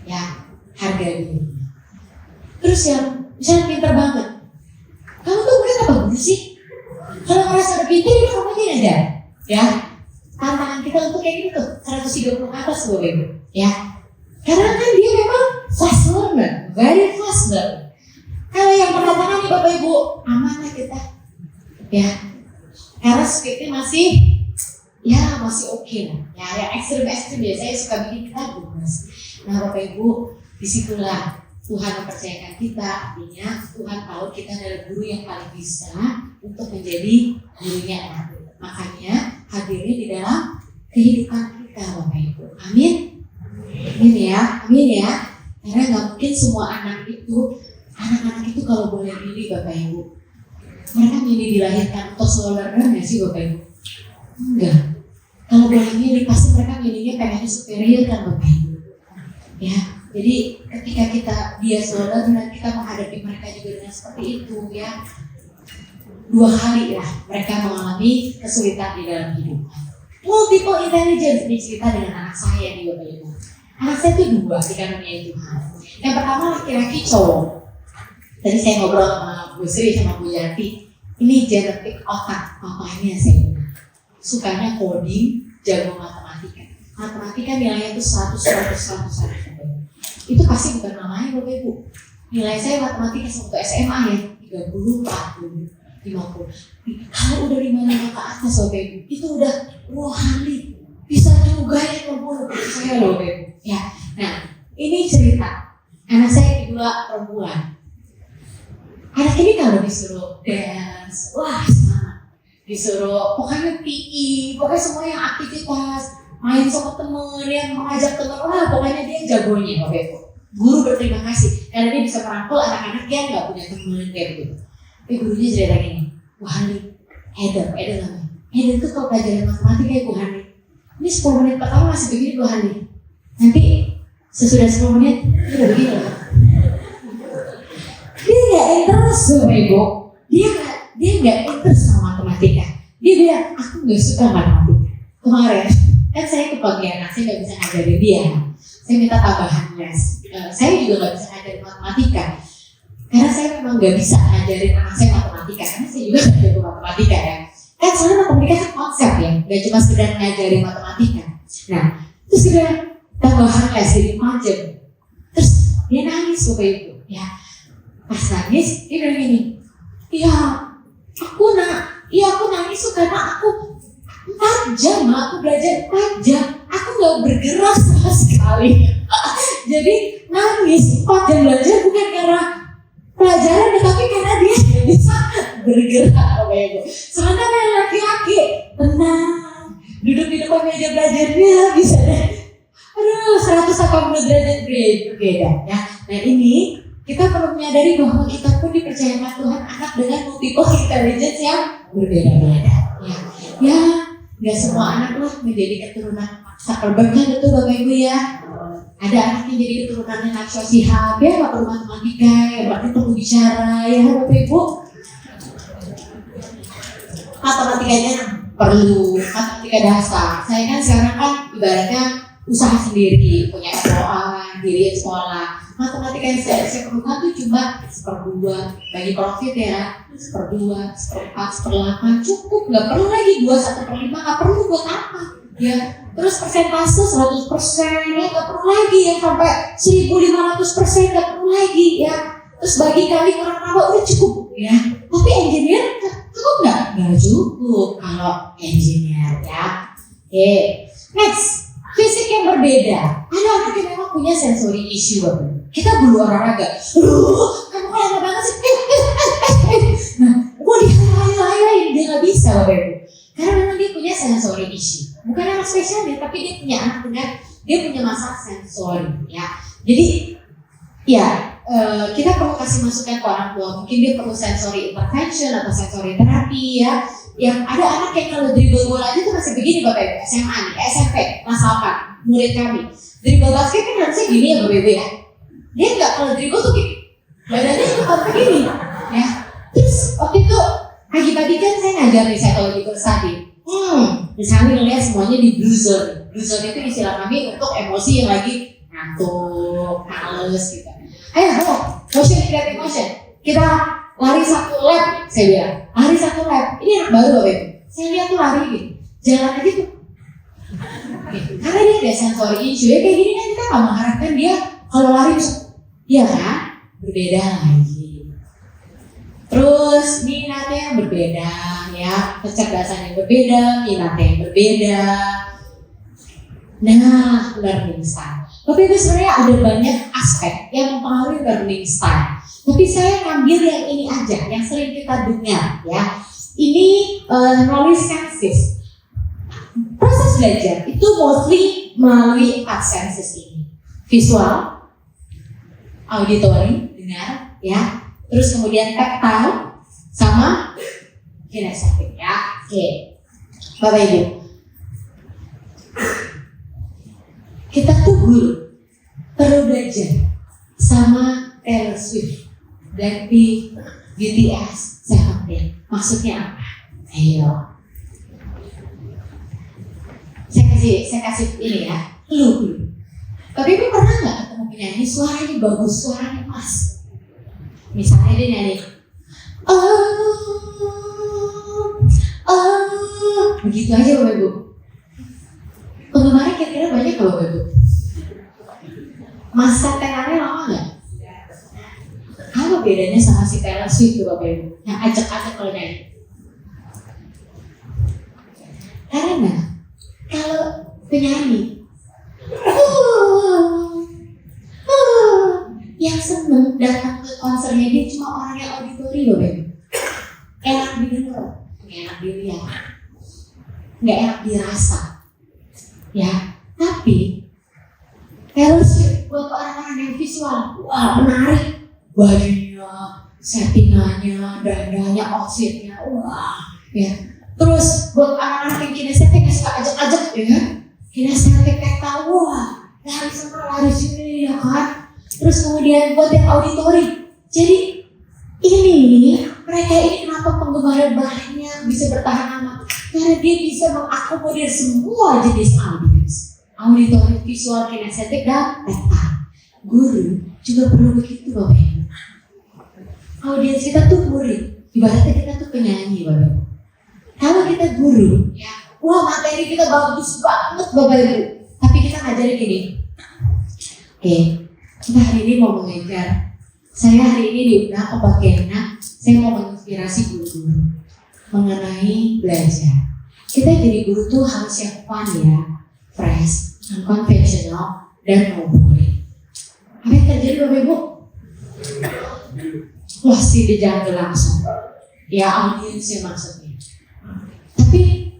[SPEAKER 2] ya, harga dirinya. Terus yang misalnya pintar banget, kamu tuh bukan apa guru sih? Kalau ngerasa udah pintar, kamu aja aja, ya. Tantangan kita untuk kayak gitu, 130 ke atas Bapak Ibu, ya. Karena kan dia memang fast learner, very fast learner. Kalau yang pertentangan nih Bapak Ibu, aman lah kita, ya. Karena speednya masih oke lah. Ya, yang ekstrim biasanya suka bikin kita gemes. Nah Bapak Ibu, disitulah Tuhan mempercayakan kita, artinya Tuhan tahu kita adalah guru yang paling bisa untuk menjadi gurunya anak. Makanya hadirnya di dalam kehidupan kita Bapak Ibu. Amin. Amin ya. Karena nggak mungkin semua anak-anak itu kalau boleh milih Bapak Ibu, mereka milih dilahirkan untuk slow learner nggak sih Bapak Ibu? Enggak. Kalau boleh milih pasti mereka milihnya pengennya superior kan Bapak Ibu. Ya. Jadi ketika dia slow learner, kita menghadapi mereka juga dengan seperti itu ya. 2 kali ya mereka mengalami kesulitan di dalam hidup. Multiple intelligence, ini cerita dengan anak saya nih Bapak Ibu. Anak saya itu 2 dikaruniai Tuhan. Yang pertama laki-laki cowok. Tadi saya ngobrol sama Bu Sri sama Bu Yanti. Ini genetik otak papanya saya. Sukanya coding, jago matematika. Matematika nilainya itu 100. Itu pasti bukan namanya Bapak Ibu. Nilai saya matematika waktu SMA ya 30, 40, 50. Kalau udah 55 ke atas Bapak Ibu, itu udah rohani. Bisa juga yang membunuh saya Bapak Ibu. Ya, nah ini cerita. Anak saya kedua perempuan. Anak ini kalau disuruh dance, wah semangat. Disuruh pokoknya PE, pokoknya semua yang aktivitas. Main sama temen, yang mengajak temen, wah pokoknya dia jagonya Bapak Ibu. Guru berterima kasih karena dia bisa merangkul anak-anak yang gak punya temen kayak begitu. Tapi gurunya cerita gini, Bu Hani, Eder namanya. Eder tuh kalau pelajaran matematika ya Bu Hani, ini 10 menit pertama masih begini Bu Hani, nanti sesudah 10 menit dia udah begini loh. Dia nggak interest sama Ibu, dia nggak interest sama matematika. Dia bilang aku nggak suka matematika. Kemarin kan saya kebagian, saya nggak bisa ngajarin dia, saya minta tambahan les. Saya juga nggak bisa ngajarin matematika karena saya memang nggak bisa ngajarin anak saya matematika karena saya juga nggak jago matematika ya. Kan soalnya matematika kan konsep ya, nggak cuma sekedar ngajarin matematika. Nah, terus dia tambahan les jadi 4 jam. Terus dia nangis Bapak Ibu ya. Pas nangis dia bilang gini, aku nangis tuh karena aku 4 jam, aku belajar 4 jam, aku nggak bergerak sama sekali. Jadi nangis 4 jam belajar bukan karena pelajaran, tapi karena dia nggak bisa bergerak Bapak Ibu. Sementara yang laki-laki tenang, duduk di depan meja belajarnya bisa deh. 180 derajat berbeda ya. Nah ini kita perlu menyadari bahwa kita pun dipercayakan Tuhan anak dengan multiple intelligence yang berbeda-beda. Ya, nggak semua anak lah menjadi keturunan Zuckerberg kan, betul Bapak Ibu ya. Ada anak yang jadi keturunannya Najwa Shihab, ya nggak perlu matematika, ya berarti perlu bicara ya Bapak Ibu. Matematikanya perlu, matematika dasar. Saya kan sekarang kan ibaratnya usaha sendiri, punya SOA, diri sekolah. Matematika yang saya perlukan tuh cuma 1/2 bagi profit ya, 1/2, 1/4, 1/8 cukup, nggak perlu lagi 2/1/5, nggak perlu buat apa ya. Terus persentase 100% ya nggak perlu lagi ya, sampai 1500% nggak perlu lagi ya. Terus bagi kali orang apa udah cukup ya. Tapi engineer cukup nggak cukup kalau engineer ya. Oke, next. Fisik yang berbeda. Ada anak yang memang punya sensory issue Bapak. Kita dulu olahraga, kamu kok lama banget sih? Nah, gue dihayu-hayuin, dia nggak bisa Bapak Ibu. Karena memang dia punya sensory issue. Bukan anak spesial dia, tapi dia punya anak dengan dia punya masalah sensori ya. Jadi ya kita perlu kasih masukan ke orang tua. Mungkin dia perlu sensory intervention atau sensory terapi ya. Yang ada anak yang kalau dribble bola aja tuh masih begini Bapak Ibu, SMA nih, SMP, kelas 8, murid kami. Dribble basket kan harusnya gini ya Bapak Ibu ya. Dia nggak kalau dribble tuh gini, badannya tetap begini ya. Terus waktu itu pagi-pagi kan saya ngajar nih psychological study. Misalnya ngeliat semuanya di blue zone. Blue zone itu istilah kami untuk emosi yang lagi ngantuk, males gitu. Ayo, motion creative motion. Kita lari 1 lap, saya bilang. Lari 1 lap. Ini anak baru Bapak Ibu. Saya lihat tuh lari gitu. Jalan aja tuh. Karena dia ada sensory issue ya, kayak gini kan kita nggak mengharapkan dia kalau lari bisa. Iya kan? Berbeda lagi. Terus minatnya yang berbeda ya, kecerdasan yang berbeda, minatnya yang berbeda. Nah, learning style. Bapak Ibu sebenarnya ada banyak aspek yang mempengaruhi learning style. Tapi saya ngambil yang ini aja, yang sering kita dengar ya. Ini knowledge senses. Proses belajar itu mostly melalui 4 senses ini. Visual, auditory, dengar ya. Terus kemudian tactile sama kinestetik ya. Oke. Bapak Ibu. Kita tuh guru perlu belajar sama Taylor Swift, Blackpink, BTS, Seventeen. Maksudnya apa? Ayo. Saya kasih ini ya, clue. Tapi Ibu pernah nggak ketemu penyanyi suaranya bagus, suaranya pas? Misalnya dia nyanyi, begitu aja Bapak Ibu. Penggemarnya kira-kira banyak Bapak Ibu. Masa tenarnya lama nggak? Apa bedanya sama si Taylor Swift tuh Bapak Ibu? Yang acak-acak kalau nyanyi. Karena kalau penyanyi yang seneng datang ke konsernya dia cuma orang yang auditori Bapak Ibu. Enak didengar, nggak enak dilihat, nggak enak dirasa. Ya, tapi Taylor Swift buat orang-orang yang visual, wah menarik, bajunya, settingannya, dandannya, outfitnya, wah, ya. Terus buat anak-anak yang kinestetik yang suka ajak-ajak, ya kan? Kinestetik kayak tahu, wah, lari sana, lari sini, ya kan? Terus kemudian buat yang auditori, jadi ini mereka ini kenapa penggemarnya banyak bisa bertahan lama? Karena dia bisa mengakomodir semua jenis audiens, auditori, visual, kinestetik, dan tactile. Guru juga perlu begitu, Bapak Ibu. Audiens kita tuh murid, ibaratnya kita tuh penyanyi, Bapak Ibu. Kalau kita guru, ya, wah materi kita bagus banget, Bapak Ibu. Tapi kita ngajarin gini, oke, kita hari ini mau mengajar. Saya hari ini diundang ke Bagiana, saya mau menginspirasi guru-guru mengenai belajar. Kita jadi guru tuh harus yang fun ya, fresh, unconventional, dan no boring. Apa yang terjadi Bapak Ibu? Wah sih dijaga langsung. Ya audiensnya maksudnya. Tapi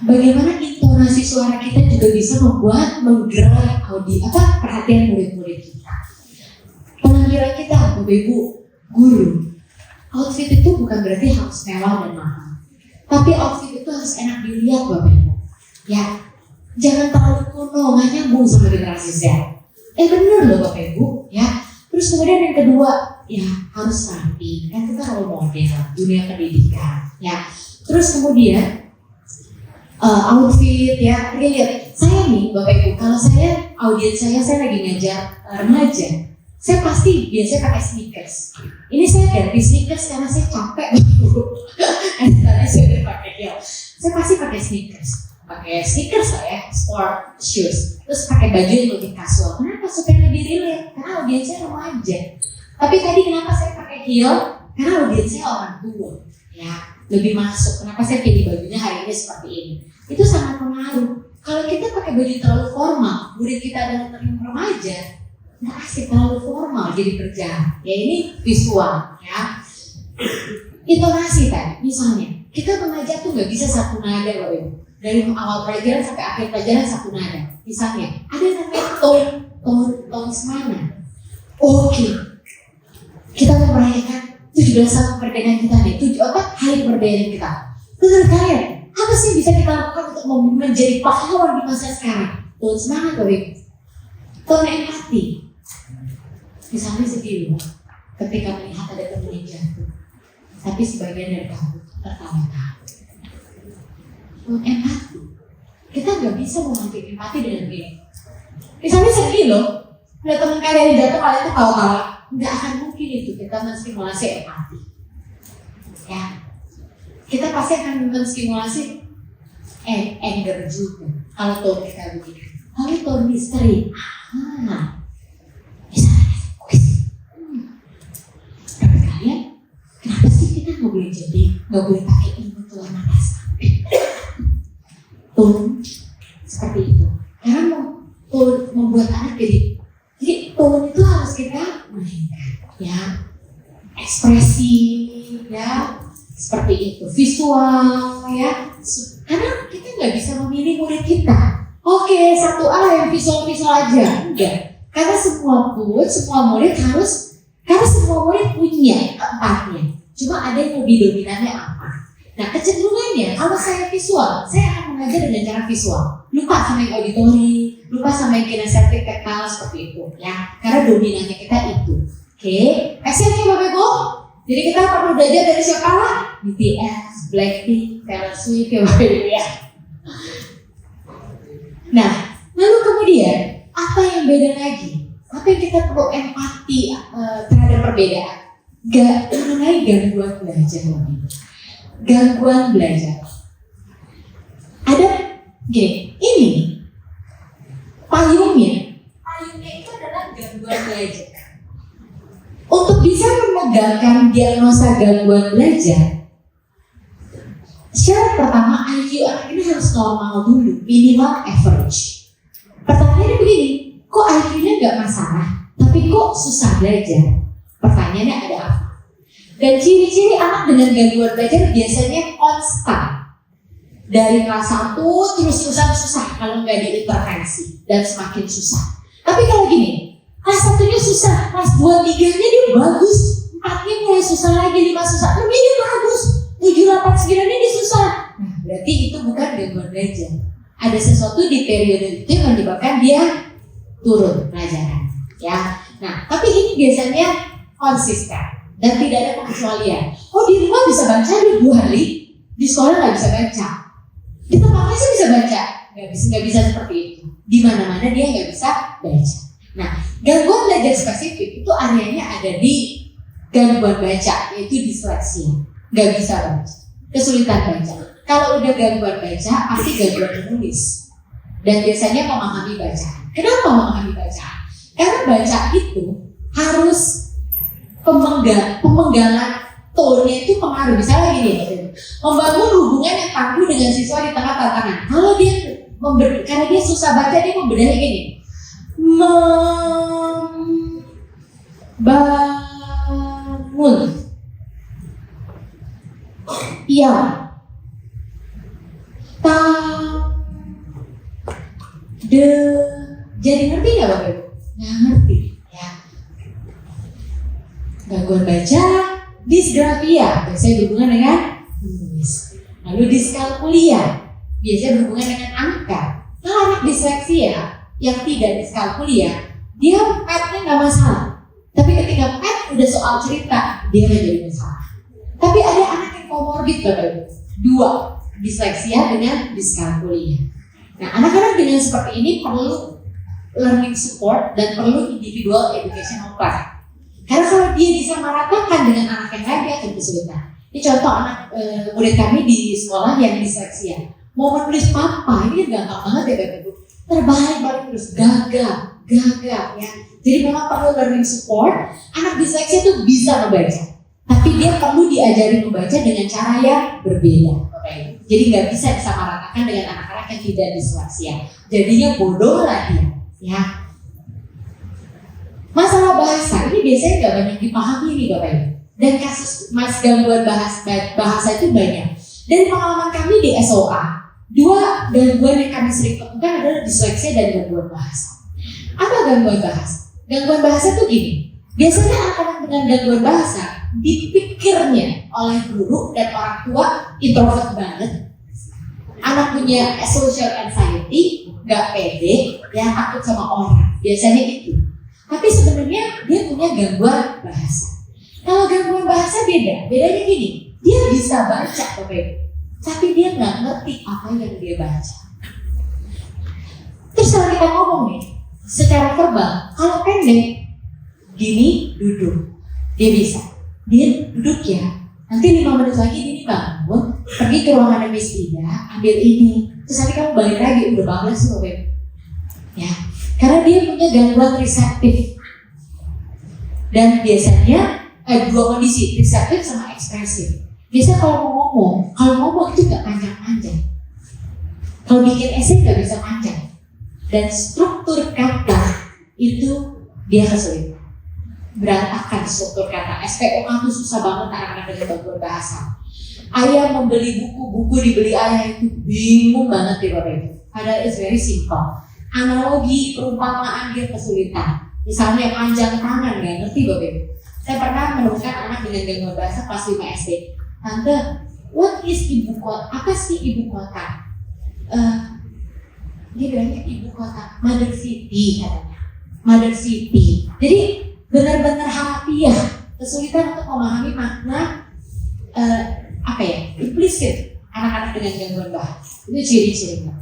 [SPEAKER 2] bagaimana intonasi suara kita juga bisa membuat menggerak perhatian murid-murid kita. Penampilan kita, Bapak Ibu, guru. Outfit itu bukan berarti harus mewah dan mahal. Tapi outfit itu harus enak dilihat, Bapak Ibu. Ya, jangan terlalu kuno, nggak nyambung sama generasi Z. Bener loh Bapak Ibu, ya. Terus kemudian yang kedua, ya harus rapi. Kan kita role model dunia pendidikan, ya. Terus kemudian outfit, ya. Lihat, saya nih Bapak Ibu, kalau saya audiens saya lagi ngajar remaja. Saya pasti biasanya pakai sneakers. Ini saya ganti sneakers karena saya capek. Tadi saya udah pakai heels. Saya pasti pakai sneakers. Pakai sneakers saya, sport shoes. Terus pakai baju yang lebih casual. Kenapa? Supaya lebih relate. Karena audiensnya remaja. Tapi tadi kenapa saya pakai heel? Karena audiensnya orang tua. Ya, lebih masuk. Kenapa saya pilih bajunya hari ini seperti ini? Itu sangat pengaruh. Kalau kita pakai baju terlalu formal, murid kita adalah remaja. Nggak asik, terlalu formal jadi kerjaan. Ya ini visual, ya. Intonasi tadi, misalnya kita mengajar tuh nggak bisa satu nada, Bapak Ibu. Dari awal pelajaran sampai akhir pelajaran satu nada. Misalnya ada namanya tone semana. Oke, kita mau merayakan 17 tahun kemerdekaan kita nih. Hari kemerdekaan kita. Menurut kalian, apa sih yang bisa kita lakukan untuk menjadi pahlawan di masa sekarang? Tone semangat, Bapak Ibu. Tone empati. Misalnya sedih loh, ketika melihat ada teman yang jatuh, tapi sebagian dari kamu tertawa-tawa. Empati, kita nggak bisa memantik empati dengan begini. Misalnya sedih loh, ada teman kalian yang jatuh, kalian tuh tawa-tawa, nggak akan mungkin itu kita menstimulasi empati. Ya, kita pasti akan menstimulasi anger juga. Kalau tone kita begini, kalau tone misteri, kenapa sih kita nggak boleh pakai ilmu keluar mata sampai tone seperti itu? Karena membuat anak jadi tone itu harus kita mainkan, ya, ekspresi, ya, seperti itu, visual, ya. Karena kita nggak bisa memilih murid kita. Oke, 1A yang visual aja, enggak. Karena semua murid punya keempatnya. Cuma ada yang lebih dominannya apa. Nah kecenderungannya kalau saya visual, saya akan mengajar dengan cara visual. Lupa sama yang auditori, lupa sama yang kinestetik, tactile seperti itu, ya. Karena dominannya kita itu. Oke, action Bapak Ibu. Jadi kita perlu belajar dari siapa? BTS, Blackpink, Taylor Swift, ya Bapak Ibu ya. Nah, lalu kemudian apa yang beda lagi? Apa yang kita perlu empati terhadap perbedaan? Mengenai gangguan belajar, gangguan belajar. Ada gini, ini payungnya itu adalah gangguan belajar. Untuk bisa menegakkan diagnosa gangguan belajar, syarat pertama IQ anak ini harus normal dulu, minimal average. Pertanyaannya begini, kok IQ-nya nggak masalah, tapi kok susah belajar? Pertanyaannya ada apa? Dan ciri-ciri anak dengan gangguan belajar biasanya konstan. Dari kelas 1 terus susah kalau nggak diintervensi dan semakin susah. Tapi kalau gini, kelas 1-nya susah, kelas 2, 3-nya dia bagus, 4-nya mulai susah lagi, 5 susah. Tapi ini bagus, 7, 8, 9 ini susah. Nah, berarti itu bukan gangguan belajar. Ada sesuatu di periode itu yang menyebabkan dia turun pelajaran. Ya, nah tapi ini biasanya konsisten dan tidak ada pengecualian. Oh, di rumah bisa baca 2 hari, di sekolah nggak bisa baca. Di tempat lain bisa baca, nggak bisa seperti itu. Di mana-mana dia nggak bisa baca. Nah, gangguan belajar spesifik itu areanya ada di gangguan baca, yaitu disleksia, nggak bisa baca, kesulitan baca. Kalau udah gangguan baca, pasti gangguan menulis. Dan biasanya memahami bacaan. Kenapa memahami bacaan? Karena baca itu harus pemenggalan tone-nya itu pengaruh. Misalnya gini, membangun hubungan yang tangguh dengan siswa di tengah tantangan. Kalau dia karena dia susah baca, dia membedahnya gini. Membangun. Iya. Jadi ngerti nggak Bapak Ibu? Nggak ngerti ya. Gangguan baca, disgrafia biasanya berhubungan dengan menulis. Lalu diskalkulia biasanya berhubungan dengan angka. Kalau anak disleksia yang tidak diskalkulia, dia pet-nya nggak masalah. Tapi ketika pet udah soal cerita, dia nggak jadi masalah. Tapi ada anak yang komorbid Bapak Ibu, 2, disleksia dengan diskalkulia. Nah, anak-anak dengan seperti ini perlu learning support dan perlu individual educational plan. Karena kalau dia disamaratakan dengan anak yang lain, dia akan kesulitan. Ini contoh anak murid kami di sekolah yang disleksia. Mau menulis papa, ini gampang banget ya Bapak Ibu. Terbalik terus, gagap ya. Jadi memang perlu learning support. Anak disleksia itu bisa membaca, tapi dia perlu diajari membaca dengan cara yang berbeda. Jadi nggak bisa disamaratakan dengan anak-anak yang tidak disleksia. Jadinya bodoh lah dia. Ya. Masalah bahasa ini biasanya nggak banyak dipahami nih Bapak Ibu. Dan kasus gangguan bahasa itu banyak. Dari pengalaman kami di SOA, 2 gangguan yang kami sering temukan adalah disleksia dan gangguan bahasa. Apa gangguan bahasa? Gangguan bahasa itu gini. Biasanya anak-anak dengan gangguan bahasa dipikirnya oleh guru dan orang tua introvert banget. Anak punya social anxiety, gak pede, ya takut sama orang. Biasanya itu. Tapi sebenarnya dia punya gangguan bahasa. Kalau gangguan bahasa bedanya gini. Dia bisa baca, tapi dia nggak ngerti apa yang dia baca. Terus kalau kita ngomong nih, secara verbal, kalau pendek, gini duduk, dia bisa. Dia duduk ya, nanti 5 menit lagi dia bangun, pergi ke ruangan Miss Ida, ambil ini, terus nanti kamu balik lagi, udah bablas sih Bapak. Ya, karena dia punya gangguan reseptif. Dan biasanya 2 kondisi, reseptif sama ekspresif. Biasa kalau ngomong itu gak panjang-panjang. Kalau bikin esai gak bisa panjang. Dan struktur kata itu dia kesulitan. Berantakan struktur kata. SPOK itu susah banget anak-anak dengan gangguan bahasa. Ayah membeli buku dibeli ayah itu bingung banget ya Bapak Ibu. Padahal it's very simple. Analogi, perumpamaan dia kesulitan. Misalnya panjang tangan, gak ngerti Bapak Ibu. Saya pernah menemukan anak dengan gangguan bahasa kelas 5 SD. Tante, what is ibu kota? Apa sih ibu kota? Dia bilangnya ibu kota, Mother City katanya. Mother City. Jadi benar-benar harfiah, kesulitan untuk memahami makna implisit anak-anak dengan gangguan bahasa. Itu ciri-cirinya.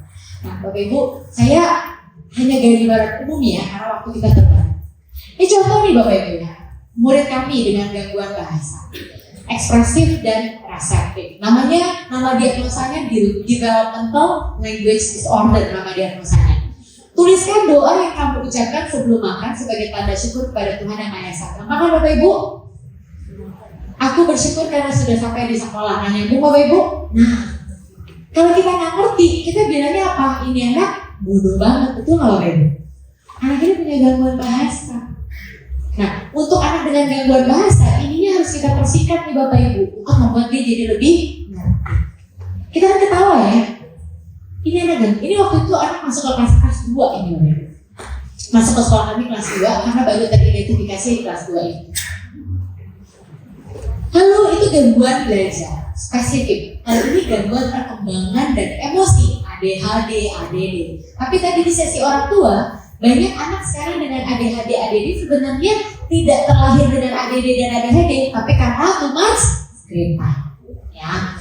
[SPEAKER 2] Nah, Bapak Ibu, saya hanya gaya barat umum ya, karena waktu kita terbatas. Ini contoh nih Bapak Ibu ya, murid kami dengan gangguan bahasa, ekspresif dan reseptif. Nama diagnosanya developmental language disorder, nama diagnosanya. Tuliskan doa yang kamu ucapkan sebelum makan sebagai tanda syukur kepada Tuhan yang Maha Esa. Maka Bapak Ibu, aku bersyukur karena sudah sampai di sekolah. Nah, nyambung Bapak Ibu. Nah, kalau kita nggak ngerti, kita bilangnya apa? Ini anak bodoh banget, betul nggak Bapak Ibu? Anak ini punya gangguan bahasa. Nah, untuk anak dengan gangguan bahasa, ininya harus kita persikat nih Bapak Ibu, untuk membuat dia jadi lebih ngerti. Kita kan ketawa ya. Ini anak ini waktu itu anak masuk ke kelas 2 ini Bapak Ibu. Masuk ke sekolah kami kelas 2 karena baru teridentifikasi di kelas 2 ini. Lalu itu gangguan belajar spesifik. Lalu ini gangguan perkembangan dan emosi, ADHD, ADD. Tapi tadi di sesi orang tua, banyak anak sekarang dengan ADHD, ADD sebenarnya tidak terlahir dengan ADD dan ADHD, tapi karena too much screen time. Ya.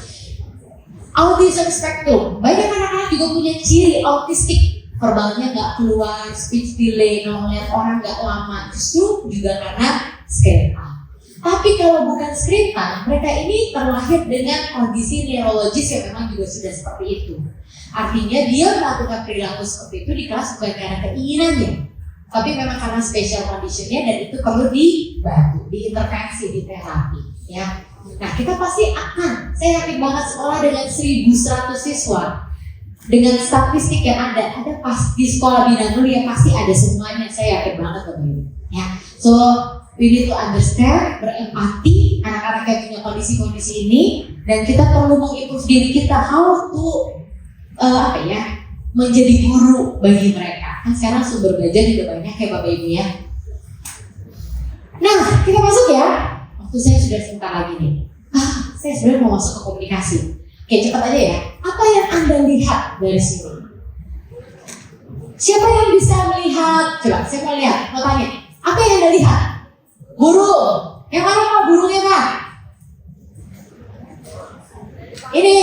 [SPEAKER 2] Autism spectrum, banyak anak-anak juga punya ciri autistik, verbalnya nggak keluar, speech delay, kalau ngeliat orang nggak lama, justru juga karena screen time. Tapi kalau bukan screen time, mereka ini terlahir dengan kondisi neurologis yang memang juga sudah seperti itu. Artinya dia melakukan perilaku seperti itu di kelas bukan karena keinginannya, tapi memang karena special conditionnya dan itu perlu dibantu, diintervensi, diterapi. Ya. Nah kita pasti akan, saya yakin banget sekolah dengan 1.100 siswa, dengan statistik yang ada pas di sekolah bina mulia pasti ada semuanya, saya yakin banget Bapak Ibu. Ya. So we need to understand, berempati anak-anak yang punya kondisi-kondisi ini, dan kita perlu mengimprove diri kita how to menjadi guru bagi mereka. Kan sekarang sumber belajar juga banyak ya Bapak Ibu ya. Nah kita masuk ya. Waktu saya sudah sebentar lagi nih. Saya sebenarnya mau masuk ke komunikasi. Oke cepat aja ya. Apa yang Anda lihat dari sini? Siapa yang bisa melihat? Coba saya mau lihat, mau tanya. Apa yang Anda lihat? Burung. Yang mana Pak burungnya Pak? Ini,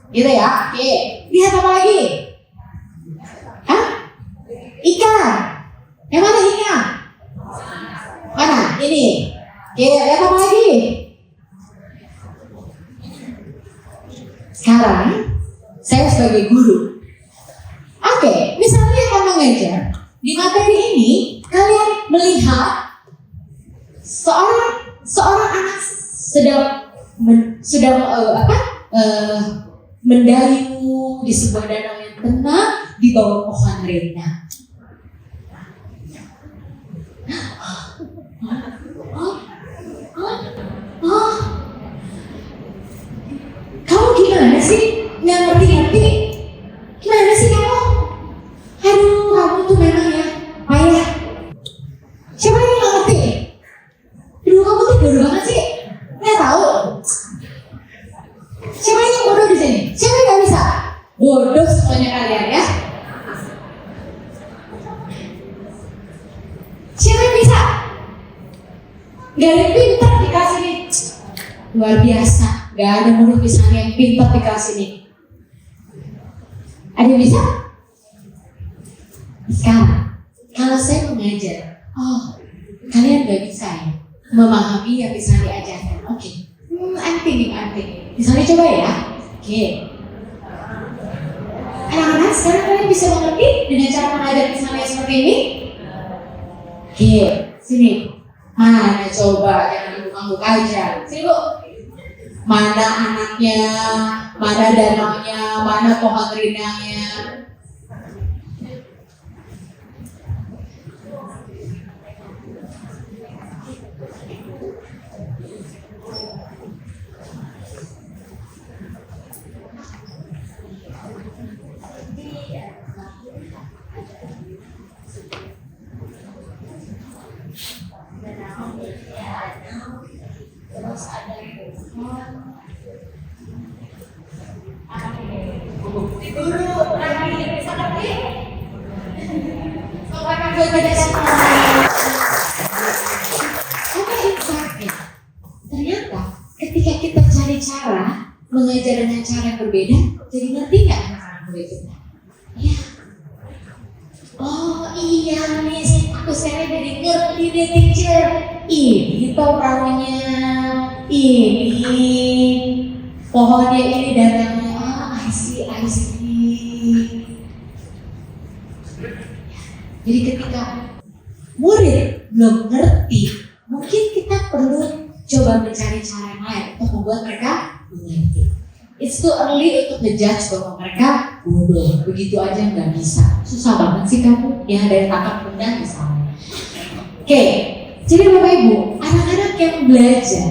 [SPEAKER 2] gitu ya. Oke. Lihat apa lagi? Hah? Ikan. Yang mana ikan? Mana? Ini. Oke. Lihat apa lagi? Sekarang saya sebagai guru. Oke. Misalnya akan mengajar di materi ini. Kalian melihat seorang anak sedang mendayu di sebuah danau yang tenang di bawah pohon rindang. Kamu gimana sih? Nggak ngerti? Gimana sih kamu? Aduh, kamu tuh memang ya payah. Siapa yang nggak ngerti? Aduh, kamu tuh bodoh banget sih. Nggak tahu. Siapa yang bodoh di sini? Siapa yang nggak bisa? Bodoh semuanya kalian ya. Siapa yang bisa? Gak ada yang pintar di kelas ini. Luar biasa. Gak ada murid misalnya yang pintar di kelas ini. Ada yang bisa? Sekarang, kalau saya mengajar, kalian gak bisa ya memahami yang bisa diajarkan. Oke. I'm thinking. Misalnya coba ya. Oke. Anak-anak sekarang kalian bisa mengerti dengan cara mengajar misalnya seperti ini? Oke, sini. Mana coba, jangan buka-buka aja. Sini Bu. Mana anaknya, mana danaunya, mana pohon rindangnya. Terus ada guru lagi bisa ngerti? Soalnya gue tidak apa insightnya? Ternyata ketika kita cari cara mengajar dengan cara yang berbeda, jadi ngerti nggak anak-anak murid kita? Iya. Oh iya Miss, aku sekarang jadi ngerti deh teacher. Ini toh perahunya, ini pohonnya, ini danaunya. I see. Jadi ketika murid belum ngerti, mungkin kita perlu coba mencari cara yang lain untuk membuat mereka mengerti. It's too early untuk ngejudge bahwa mereka bodoh, begitu aja nggak bisa. Susah banget sih kamu yang dari tangkap rendah misalnya. Oke, jadi Bapak Ibu, anak-anak yang belajar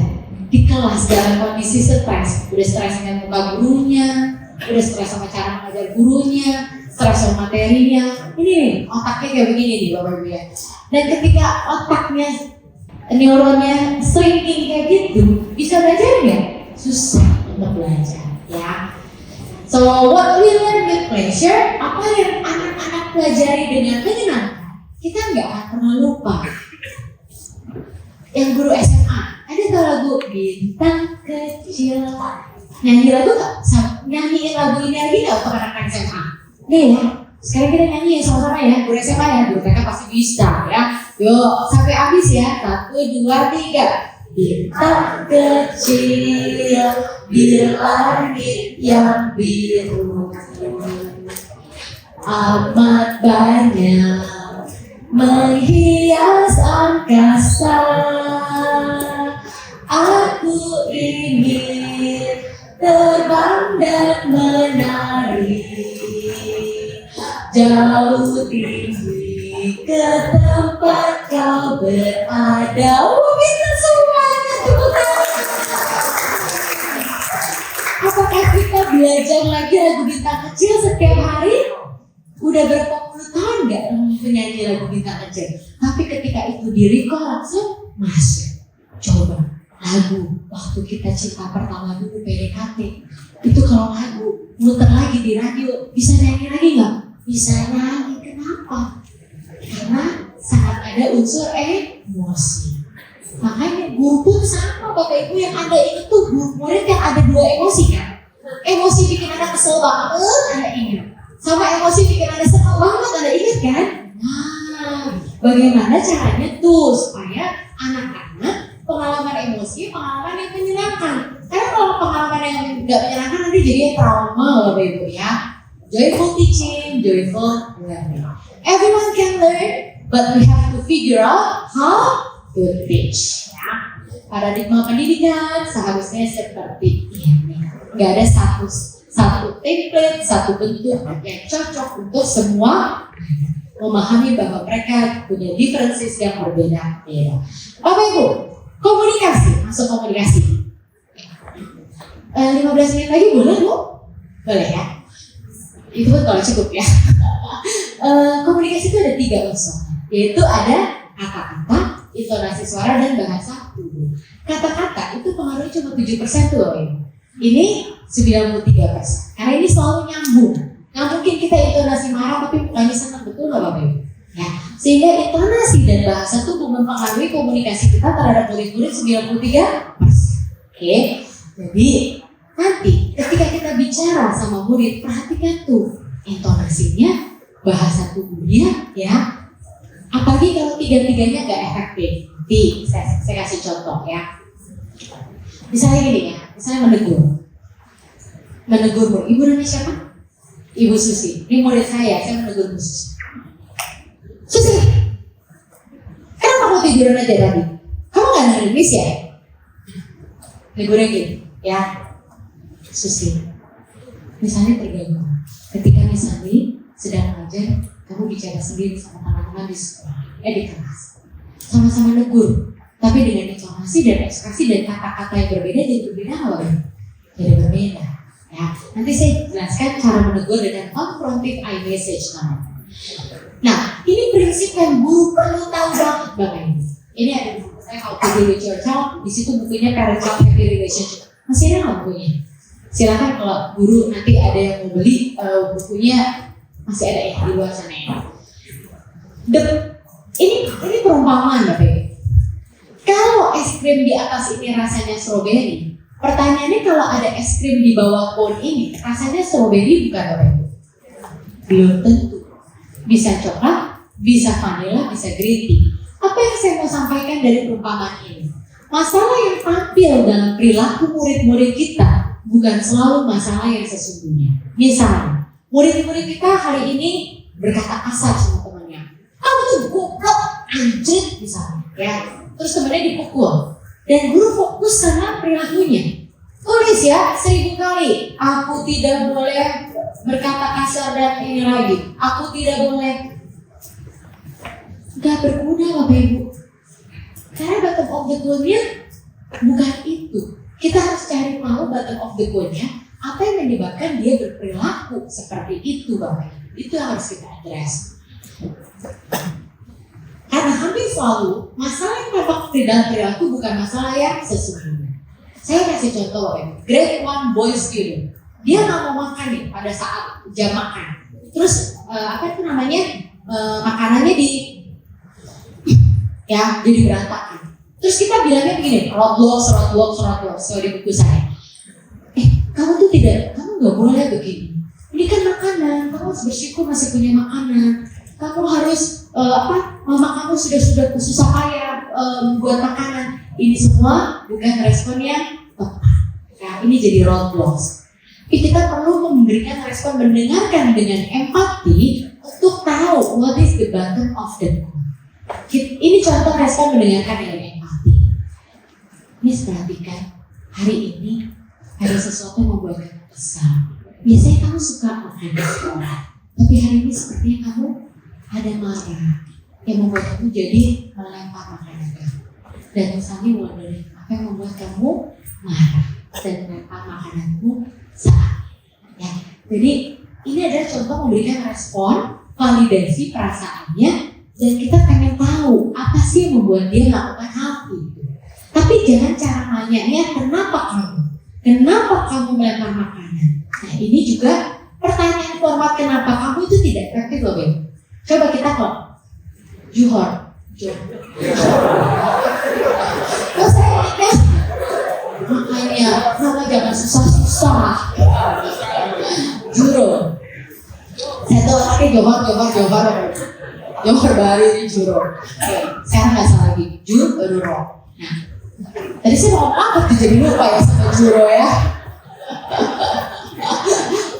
[SPEAKER 2] di kelas dalam kondisi stres, udah stres dengan muka gurunya, udah stres sama cara mengajar gurunya, stres sama materinya. Ini nih, otaknya kayak begini nih Bapak Ibu ya. Dan ketika otaknya neuronnya shrinking kayak gitu, bisa belajar nggak? Susah untuk belajar, ya. So what we learn with pleasure, apa yang anak-anak pelajari dengan menyenangkan, kita nggak akan pernah lupa. Yang guru SMA, ada tau lagu Bintang Kecil, nyanyi lagu nggak? Nyanyiin lagu ini lagi nggak untuk anak-anak SMA? Nih ya, sekarang kita nyanyi sama-sama ya, guru SMA ya, guru TK pasti bisa ya. Yuk, sampai habis ya, 1, 2, 3. Bintang kecil di langit yang biru, amat banyak menghias angkasa. Aku ingin terbang dan menari jauh tinggi ke tempat kau berada. Minta semuanya tepuk tangan. Apakah kita belajar lagi lagu Bintang Kecil setiap hari? Udah berapa puluh tahun nggak penyanyi lagu Bintang Kecil? Tapi ketika itu di-recall langsung masuk. Coba lagu waktu kita cinta pertama dulu PDKT, itu kalau lagu muter lagi di radio, bisa nyanyi lagi nggak? Bisa nyanyi. Kenapa? Karena sangat ada unsur emosi. Makanya guru pun sama Bapak Ibu, yang Anda ingat tuh guru murid kan ada 2 emosi kan? Emosi bikin Anda kesel banget, Anda ingat. Sama emosi bikin Anda senang banget, Anda ingat kan? Nah, bagaimana caranya tuh supaya anak-anak pengalaman emosi, pengalaman yang menyenangkan. Karena kalau pengalaman yang nggak menyenangkan nanti jadinya trauma Bapak Ibu ya. Joyful teaching, joyful learning. Everyone can learn, but we have to figure out how to teach. Ya. Paradigma pendidikan seharusnya seperti ini. Gak ada satu template, satu bentuk yang cocok untuk semua. Memahami bahwa mereka punya differences yang berbeda-beda. Bapak Ibu, komunikasi, masuk komunikasi. 15 menit lagi boleh Bu? Boleh ya? Itu pun kalau cukup ya. Komunikasi itu ada 3 unsur, yaitu ada kata-kata, intonasi suara, dan bahasa tubuh. Kata-kata itu pengaruhnya cuma 7% tuh Bapak Ibu. Ini 93%. Karena ini selalu nyambung. Nggak mungkin kita intonasi marah tapi mukanya senang, betul nggak Bapak Ibu? Ya, sehingga intonasi dan bahasa tubuh mempengaruhi komunikasi kita terhadap murid-murid 93%. Oke, jadi nanti ketika kita bicara sama murid, perhatikan tuh intonasinya, bahasa tubuhnya ya. Apalagi kalau 3-3-nya nggak efektif. Nanti saya kasih contoh ya. Misalnya gini ya, misalnya menegur murid. Ibu namanya siapa? Ibu Susi. Ini murid saya menegur Bu Susi. Susi, kenapa kamu tiduran aja tadi? Kamu nggak nangis ya? Negurnya gini, ya. Susi, misalnya terganggu. Ketika misalnya sedang ngajar, kamu bicara sendiri sama teman-teman di sekolah, di kelas, sama-sama negur, tapi dengan intonasi dan ekspresi dan kata-kata yang berbeda, jadi berbeda apa? Jadi berbeda. Ya, nanti saya jelaskan cara menegur dengan confrontive eye message namanya. Nah, ini prinsip yang guru perlu tahu banget Bapak Ibu. Ini ada buku saya How to Deal with Your Child. Di situ bukunya Parent-Child Happy Relationship. Masih ada nggak bukunya? Silakan kalau guru nanti ada yang mau beli bukunya, masih ada ya di luar sana ya. Ini perumpamaan Bapak Ibu. Kalau es krim di atas ini rasanya strawberry, pertanyaannya kalau ada es krim di bawah pohon ini rasanya strawberry bukan Bapak Ibu? Belum tentu. Bisa coklat, bisa vanilla, bisa green tea. Apa yang saya mau sampaikan dari perumpamaan ini? Masalah yang tampil dalam perilaku murid-murid kita bukan selalu masalah yang sesungguhnya. Misalnya, murid-murid kita hari ini berkata kasar sama temannya. Kamu tuh goblok, anjir misalnya. Ya, terus temannya dipukul. Dan guru fokus sama perilakunya. Tulis ya 1000 kali. Aku tidak boleh berkata kasar dan ini lagi. Aku tidak boleh. Gak berguna Bapak Ibu. Karena bottom of the goal-nya bukan itu. Kita harus cari tahu bottom of the goal-nya, apa yang menyebabkan dia berperilaku seperti itu Bapak Ibu. Itu yang harus kita address. Karena hampir selalu masalah yang dalam perilaku bukan masalah yang sesungguhnya. Saya kasih contoh Bapak Ibu. Grade 1 boy student, dia nggak mau makan nih pada saat jam makan. Terus makanannya jadi berantakan. Terus kita bilangnya begini, roadblocks kalau di buku saya. Kamu nggak boleh begini. Ini kan makanan, kamu harus bersyukur masih punya makanan. Kamu harus mama kamu sudah susah payah membuat makanan. Ini semua bukan respon yang tepat. Nah, ini jadi roadblocks. Tapi kita perlu memberikan respon, mendengarkan dengan empati untuk tahu what is the bottom of the goal. Ini contoh respon mendengarkan dengan empati. Miss, perhatikan, hari ini ada sesuatu yang membuat kamu kesal. Biasanya kamu suka makan di sekolah, tapi hari ini sepertinya kamu ada marah yang membuat kamu jadi melempar makanan kamu. Dan misalnya mulai apa yang membuat kamu marah dan melempar makananmu saat ya. Jadi ini adalah contoh memberikan respon, validasi perasaannya, dan kita pengen tahu apa sih yang membuat dia melakukan hal itu. Tapi jangan cara nanyanya kenapa kamu melempar makanan. Nah ini juga pertanyaan format kenapa kamu itu tidak efektif loh Ben. Coba kita kok Johor. Terus saya ingat makanya nama jangan susah-susah. Juro. Saya tahu pakai Johor baru ini Juro. Sekarang nggak salah lagi Juro. Nah, tadi saya mau apa jadi lupa ya sama Juro ya.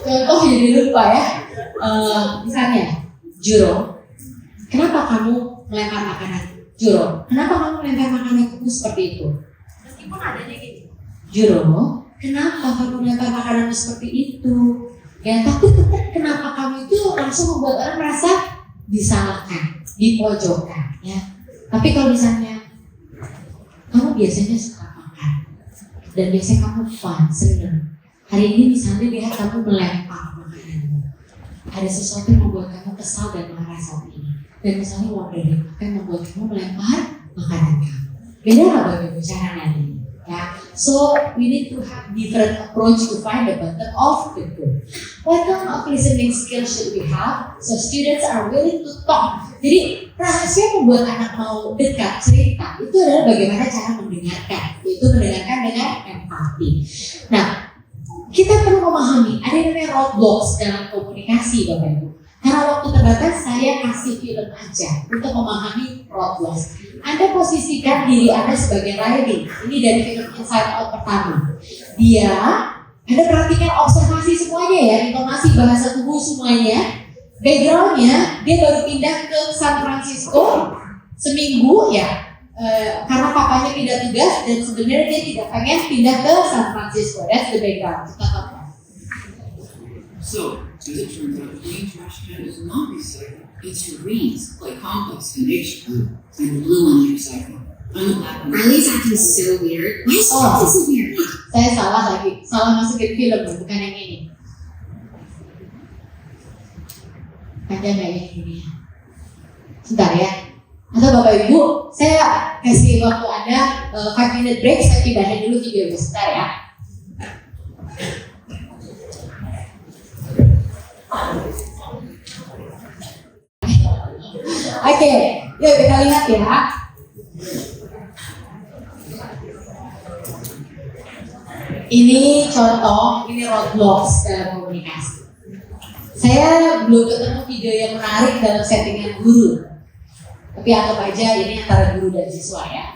[SPEAKER 2] Contoh jadi lupa ya. Misalnya Juro, kenapa kamu melempar makanan? Juro, kenapa kamu melempar makanan kamu seperti itu? Meskipun adanya gitu. Juro, kenapa kamu melempar makananmu seperti itu? Ya, tapi tetap kenapa kamu itu langsung membuat orang merasa disalahkan, dipojokkan, ya. Tapi kalau misalnya kamu biasanya suka makan dan biasanya kamu senang. Hari ini misalnya lihat kamu melempar makananmu. Ada sesuatu yang membuat kamu kesal dan marah saat ini. Dan misalnya wondering apa yang membuat kamu melempar makanan kamu. Beda nggak bagi caranya ini? Ya, so we need to have different approach to find the bottom of the goal. What kind of listening skills should we have so students are willing to talk? Jadi rahasia membuat anak mau dekat cerita itu adalah bagaimana cara mendengarkan, yaitu mendengarkan dengan empati. Nah, kita perlu memahami ada yang namanya roadblocks dalam komunikasi Bapak Ibu. Karena waktu terbatas saya kasih film aja untuk memahami roadblocks. Anda posisikan diri Anda sebagai Riley. Ini dari film Inside Out pertama. Anda perhatikan observasi semuanya ya, intonasi bahasa tubuh semuanya. Backgroundnya dia baru pindah ke San Francisco seminggu ya, karena papanya pindah tugas dan sebenarnya dia tidak pengen pindah ke San Francisco. That's the background. Kita tahu.
[SPEAKER 5] So, as it turns out, the green trash can is not recycled. It's greens, like compost and H blue, and the blue one recycled.
[SPEAKER 6] Riley's acting so weird. Why is she so weird?
[SPEAKER 2] Saya salah masukin film bukan yang ini. Ada nggak yang ini? Sebentar ya. Atau Bapak Ibu, saya kasih waktu Anda 5 minute break, saya pindahin dulu video sebentar ya. Oke, yuk kita lihat ya. Ini contoh, ini roadblocks dalam komunikasi. Saya belum ketemu video yang menarik dalam settingan guru. Tapi anggap aja ini antara guru dan siswa ya.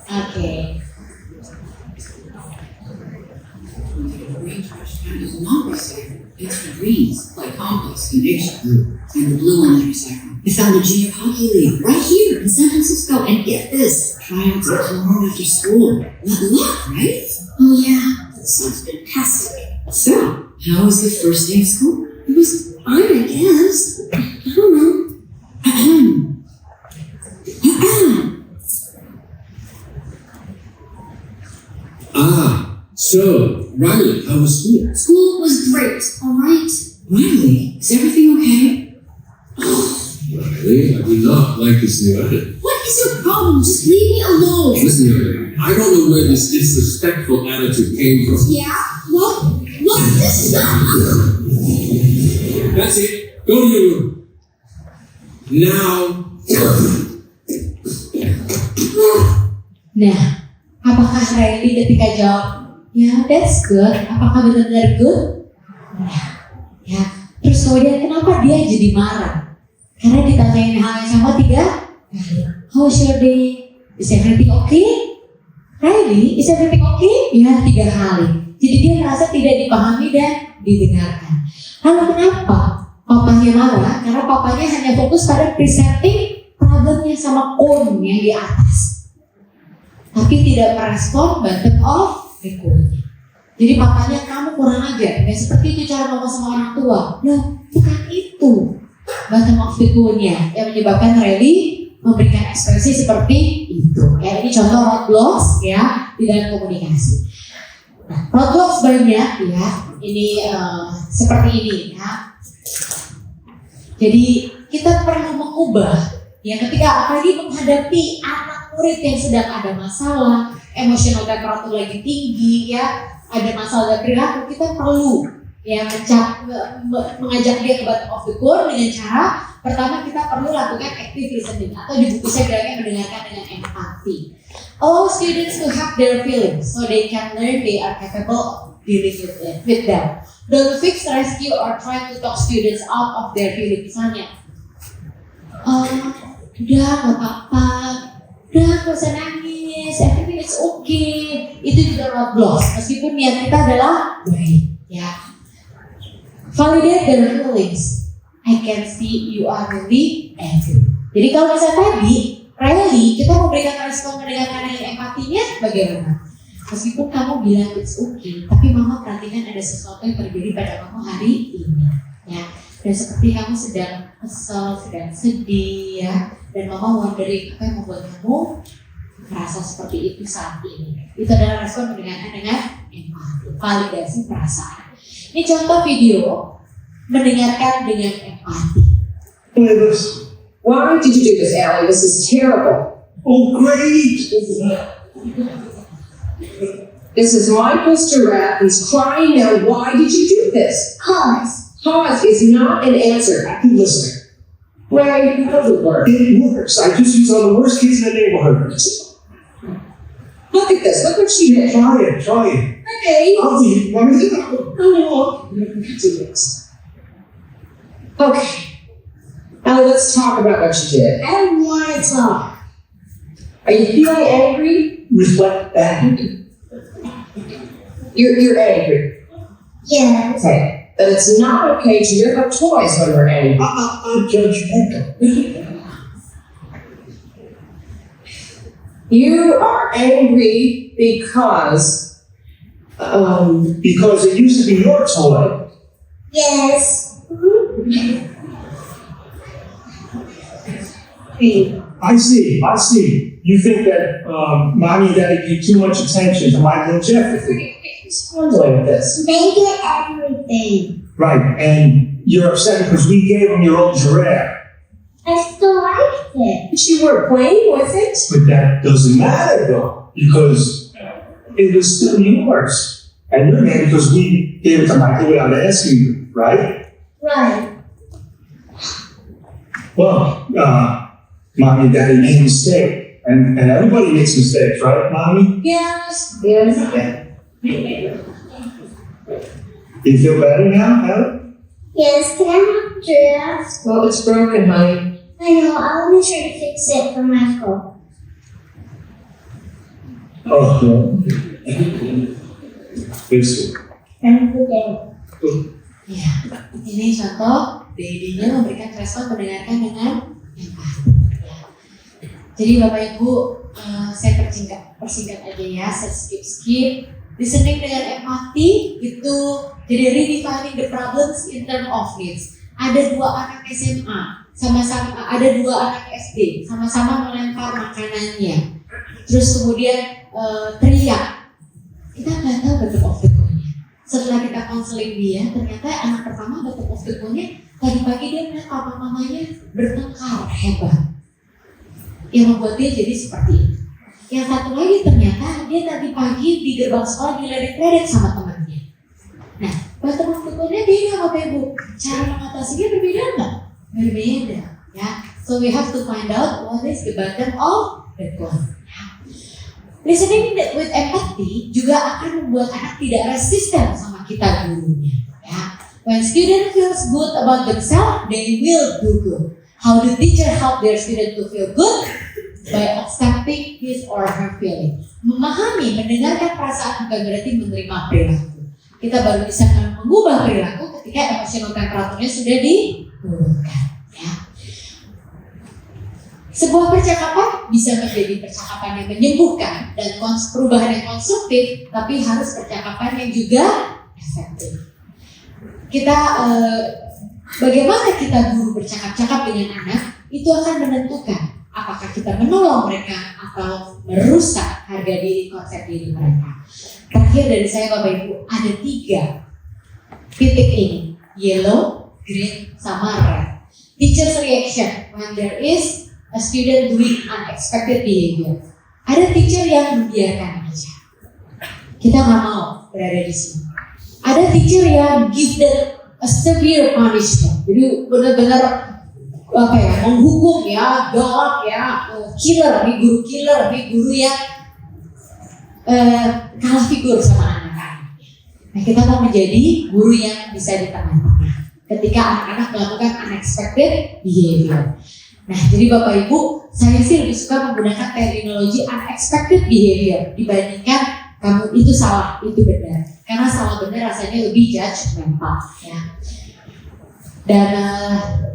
[SPEAKER 2] Oke.
[SPEAKER 5] The green trash can is not recycled. It's greens, like compost and H blue, and the blue one is recycled.
[SPEAKER 6] I found a junior hockey league right here in San Francisco, and get this, tryouts are tomorrow after school. What luck, right? Oh yeah, that sounds fantastic. So, how was the first day of school? It was fine, I guess. I don't know.
[SPEAKER 7] So, Riley, how was school?
[SPEAKER 6] School was great, alright? Riley, is everything okay?
[SPEAKER 7] Riley, I do not like this new attitude.
[SPEAKER 6] What is your problem? Just leave me alone.
[SPEAKER 7] Listen, young lady, I don't know where this disrespectful attitude came from.
[SPEAKER 6] Yeah? Well, this is not.
[SPEAKER 7] That's it. Go to your room. Now.
[SPEAKER 2] Nah, apakah Riley ketika jawab, ya that's good, apakah benar-benar good? Nah, ya. Terus kemudian kenapa dia jadi marah? Karena ditanyain hal yang sama 3 kali. How was your day? Is everything okay? Riley, is everything okay? Ya, 3 kali. Jadi dia merasa tidak dipahami dan didengarkan. Lalu kenapa papanya marah? Karena papanya hanya fokus pada presenting problemnya sama cone yang di atas, tapi tidak merespon bottom of the cone. Jadi papanya, kamu kurang ajar, ya seperti itu cara ngomong sama orang tua. Loh, bukan itu bottom of the cone-nya yang menyebabkan Riley memberikan ekspresi seperti itu. Ya, ini contoh roadblocks ya di dalam komunikasi. Nah, roadblocks banyak ya. Ini seperti ini ya. Jadi kita perlu mengubah ya ketika apalagi menghadapi anak murid yang sedang ada masalah, emosional temperatur lagi tinggi ya, ada masalah dan perilaku, kita perlu ya mengajak dia ke bottom of the core dengan cara pertama kita perlu lakukan active listening atau di buku saya bilangnya mendengarkan dengan empati. All students to have their feelings so they can learn they are capable of dealing with them. Don't fix, rescue, or try to talk students out of their feelings. Misalnya, udah gak apa-apa, udah gak usah nangis, everything is okay. Itu juga roadblocks, meskipun niat kita adalah baik ya. Validate their feelings. I can see you are really angry. Jadi kalau misalnya tadi Riley, kita memberikan respon mendengarkan dengan empatinya bagaimana? Meskipun kamu bilang it's okay, tapi mama perhatikan ada sesuatu yang terjadi pada kamu hari ini ya. Dan seperti kamu sedang kesel, sedang sedih ya, dan mama wondering apa yang membuat kamu merasa seperti itu saat ini. Itu adalah respon mendengarkan dengan empati, validasi perasaan. Ini contoh video mendengarkan dengan empati.
[SPEAKER 8] Why did you do this, Allie? This is terrible.
[SPEAKER 3] Oh, great!
[SPEAKER 8] This is Michael's giraffe. He's crying now. Why did you do this?
[SPEAKER 6] Pause.
[SPEAKER 8] Pause is not an answer.
[SPEAKER 3] Active listening.
[SPEAKER 8] Ray, how does it work?
[SPEAKER 3] It works. I just use all the worst kids in the neighborhood.
[SPEAKER 8] Look at this. Look what she did.
[SPEAKER 3] Try it.
[SPEAKER 8] Okay.
[SPEAKER 3] I'll do it. Want me to do it?
[SPEAKER 8] Oh, yes. Okay. Allie, let's talk about what you did.
[SPEAKER 6] I don't want to talk.
[SPEAKER 8] Are you feeling angry?
[SPEAKER 3] Reflect back.
[SPEAKER 8] You're angry.
[SPEAKER 6] Yes.
[SPEAKER 8] Okay. But it's not okay to rip up toys when we're angry.
[SPEAKER 3] I'm judgmental.
[SPEAKER 8] You are angry because
[SPEAKER 3] Because it used to be your toy.
[SPEAKER 6] Yes.
[SPEAKER 3] I see. You think that mommy and daddy give too much attention to Michael and Jeffrey.
[SPEAKER 8] what's wrong with this?
[SPEAKER 6] They get everything.
[SPEAKER 3] Right, and you're upset because we gave them your old giraffe.
[SPEAKER 6] I still like it.
[SPEAKER 8] But you weren't playing with it.
[SPEAKER 3] But that doesn't matter though, because it was still yours. And you're mad because we gave it to Michael without asking you, right?
[SPEAKER 6] Right.
[SPEAKER 3] Well, mommy and daddy made a mistake. And everybody makes mistakes, right, mommy?
[SPEAKER 8] Yes.
[SPEAKER 3] You feel better now, Helen?
[SPEAKER 6] Yes, can I have giraffes?
[SPEAKER 8] Well, it's broken, honey.
[SPEAKER 6] I know, I want to try to fix it for Michael.
[SPEAKER 3] Oh, Yes.
[SPEAKER 6] Have a good day.
[SPEAKER 2] Ya, ini contoh daddy-nya memberikan respon mendengarkan dengan empati. Ya. Jadi Bapak Ibu, saya persingkat aja ya, saya skip. Listening dengan empati itu jadi redefining the problems in terms of needs. Ada 2 anak SMA, ada 2 anak SD, sama-sama melempar makanannya. Terus kemudian teriak. Kita nggak tahu konseling dia, ternyata anak pertama Dr. Postiknya pagi-pagi dia melihat papa mamanya bertengkar hebat. Yang membuat dia jadi seperti itu. Yang satu lagi ternyata dia tadi pagi di gerbang sekolah diledek-ledek sama temannya. Nah, Dr. Postiknya beda Bapak Ibu. Cara mengatasinya berbeda nggak? Berbeda. Ya, so we have to find out what is the bottom of the gun. Listening with empathy juga akan membuat anak tidak resisten sama kita gurunya. Ya. When student feels good about themselves, they will do good. How do teacher help their student to feel good? By accepting his or her feeling. Memahami, mendengarkan perasaan bukan berarti menerima perilaku. Kita baru bisa mengubah perilaku ketika emotional temperaturnya sudah diturunkan. Ya. Sebuah percakapan bisa menjadi percakapan yang menyembuhkan dan perubahan yang konstruktif, tapi harus percakapan yang juga efektif. Bagaimana kita guru bercakap-cakap dengan anak, itu akan menentukan apakah kita menolong mereka atau merusak harga diri, konsep diri mereka. Terakhir dari saya Bapak Ibu, ada 3 titik ini, yellow, green, sama red. Teacher's reaction when there is a student doing unexpected behavior. Ada teacher yang membiarkan aja. Kita nggak mau berada di sini. Ada teacher yang give them a severe punishment. Jadi benar-benar menghukum ya, galak ya, killer, nih guru yang kalah figur sama anak-anak. Nah, kita mau menjadi guru yang bisa di tengah-tengah ketika anak-anak melakukan unexpected behavior. Nah, jadi Bapak Ibu, saya sih lebih suka menggunakan terminologi unexpected behavior dibandingkan kamu itu salah, itu benar. Karena salah benar rasanya lebih judgmental, ya. Dan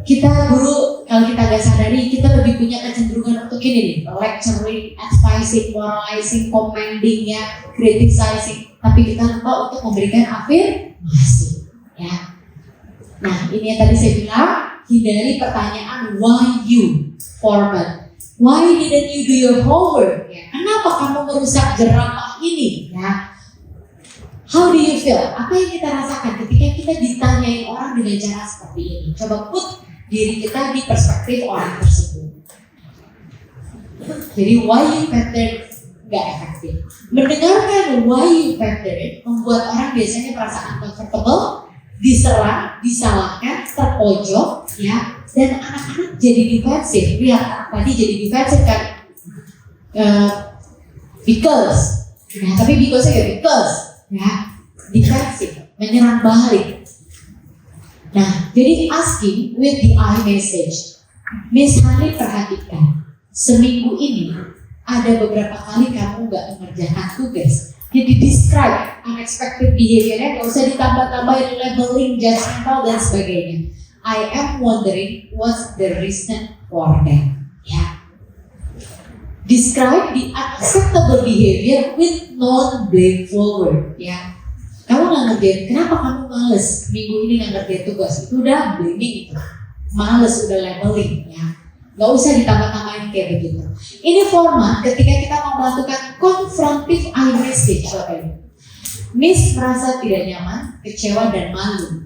[SPEAKER 2] kita guru, kalau kita nggak sadari, kita lebih punya kecenderungan untuk ini nih, lecturing, advising, moralizing, commending, ya, criticizing. Tapi kita lupa untuk memberikan afirmasi, ya. Nah, ini yang tadi saya bilang. Hindari pertanyaan why you format. Why didn't you do your homework? Ya, kenapa kamu merusak jerapah ini? Ya. How do you feel? Apa yang kita rasakan ketika kita ditanyain orang dengan cara seperti ini? Coba put diri kita di perspektif orang tersebut. Jadi why you pattern gak efektif. Mendengarkan why you pattern membuat orang biasanya merasa uncomfortable, diserang, disalahkan, terpojok, ya, dan anak-anak jadi defensif. Lihat anak tadi jadi defensif kan, because, ya, tapi because ya, defensif, menyerang balik. Nah, jadi asking with the I message. Miss Hani perhatikan, seminggu ini ada beberapa kali kamu nggak mengerjakan tugas. Jadi describe unexpected behavior-nya, nggak usah ditambah-tambahin labeling, judgmental dan sebagainya. I am wondering what's the reason for that. Ya. Describe the unacceptable behavior with non-blame forward. Ya. Kamu nggak ngerjain, kenapa kamu males minggu ini nggak ngerjain tugas? Itu udah blaming itu, males udah labeling. Ya. Gak usah ditambah-tambahin kayak begitu. Ini format ketika kita mau melakukan confrontive I message. Miss merasa tidak nyaman, kecewa dan malu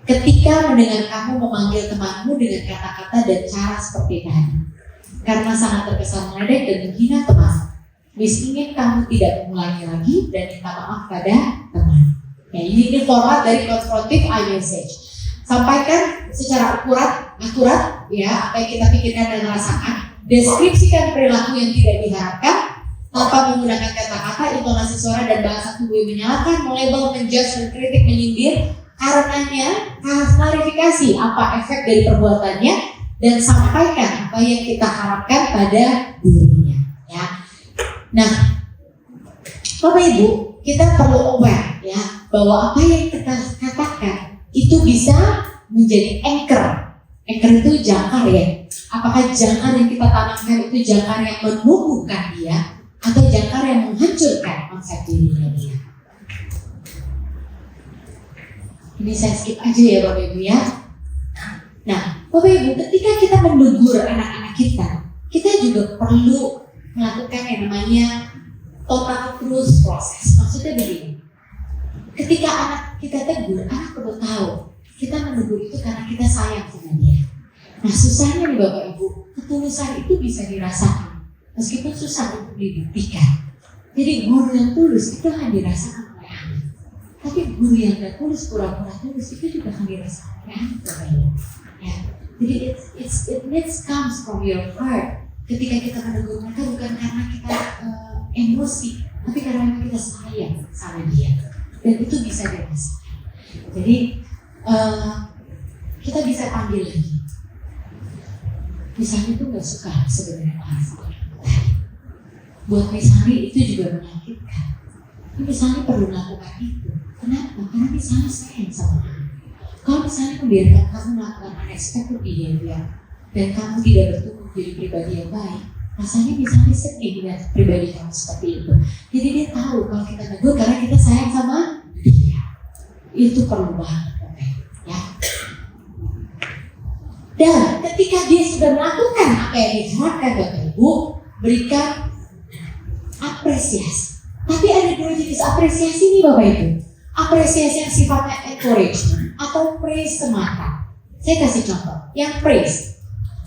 [SPEAKER 2] ketika mendengar kamu memanggil temanmu dengan kata-kata dan cara seperti tadi. Karena sangat terkesan meledek dan menghina teman. Miss ingin kamu tidak mengulangi lagi dan minta maaf pada teman. Ya, ini format dari confrontive I message. Sampaikan secara akurat, ya, apa yang kita pikirkan dan rasakan. Deskripsikan perilaku yang tidak diharapkan tanpa menggunakan kata-kata, intonasi suara dan bahasa tubuh yang menyalahkan, melabel, menjudge, mengkritik, menyindir. Karenanya, klarifikasi apa efek dari perbuatannya dan sampaikan apa yang kita harapkan pada dirinya. Ya. Nah, Bapak Ibu, kita perlu aware ya bahwa apa yang kita katakan itu bisa menjadi anchor. Anchor itu jangkar ya. Apakah jangkar yang kita tanamkan itu jangkar yang menumbuhkan dia atau jangkar yang menghancurkan konsep dirinya dia? Ini saya skip aja ya Bapak Ibu ya. Nah, Bapak Ibu, ketika kita menegur anak-anak kita juga perlu melakukan yang namanya total truth process. Maksudnya begini. ketika anak kita tegur, anak perlu tahu kita menegur itu karena kita sayang sama dia. Nah susahnya nih Bapak Ibu, ketulusan itu bisa dirasakan meskipun susah untuk dibuktikan. Jadi guru yang tulus itu akan dirasakan oleh anak, tapi guru yang gak tulus, pura-pura tulus itu juga akan dirasakan oleh anak Bapak Ibu. Ya. Jadi it needs comes from your heart. Ketika kita menegur mereka bukan karena kita emosi, tapi karena memang kita sayang sama dia, dan itu bisa dirasakan. Jadi kita bisa panggil lagi. Misalnya tuh nggak suka sebenarnya orang buat misalnya itu juga menyakitkan. Tapi misalnya perlu melakukan itu. Kenapa? Karena misalnya sayang sama kamu. Kalau misalnya membiarkan kamu melakukan unexpected behavior dan kamu tidak bertumbuh menjadi pribadi yang baik, rasanya misalnya sedih dengan pribadi kamu seperti itu. Jadi dia tahu kalau kita negur karena kita sayang sama dia. Itu perlu banget, ya. Dan ketika dia sudah melakukan apa yang diharapkan Bapak Ibu, berikan apresiasi. Tapi ada dua jenis apresiasi nih Bapak Ibu. Apresiasi yang sifatnya encouragement atau praise semata. Saya kasih contoh. Yang praise,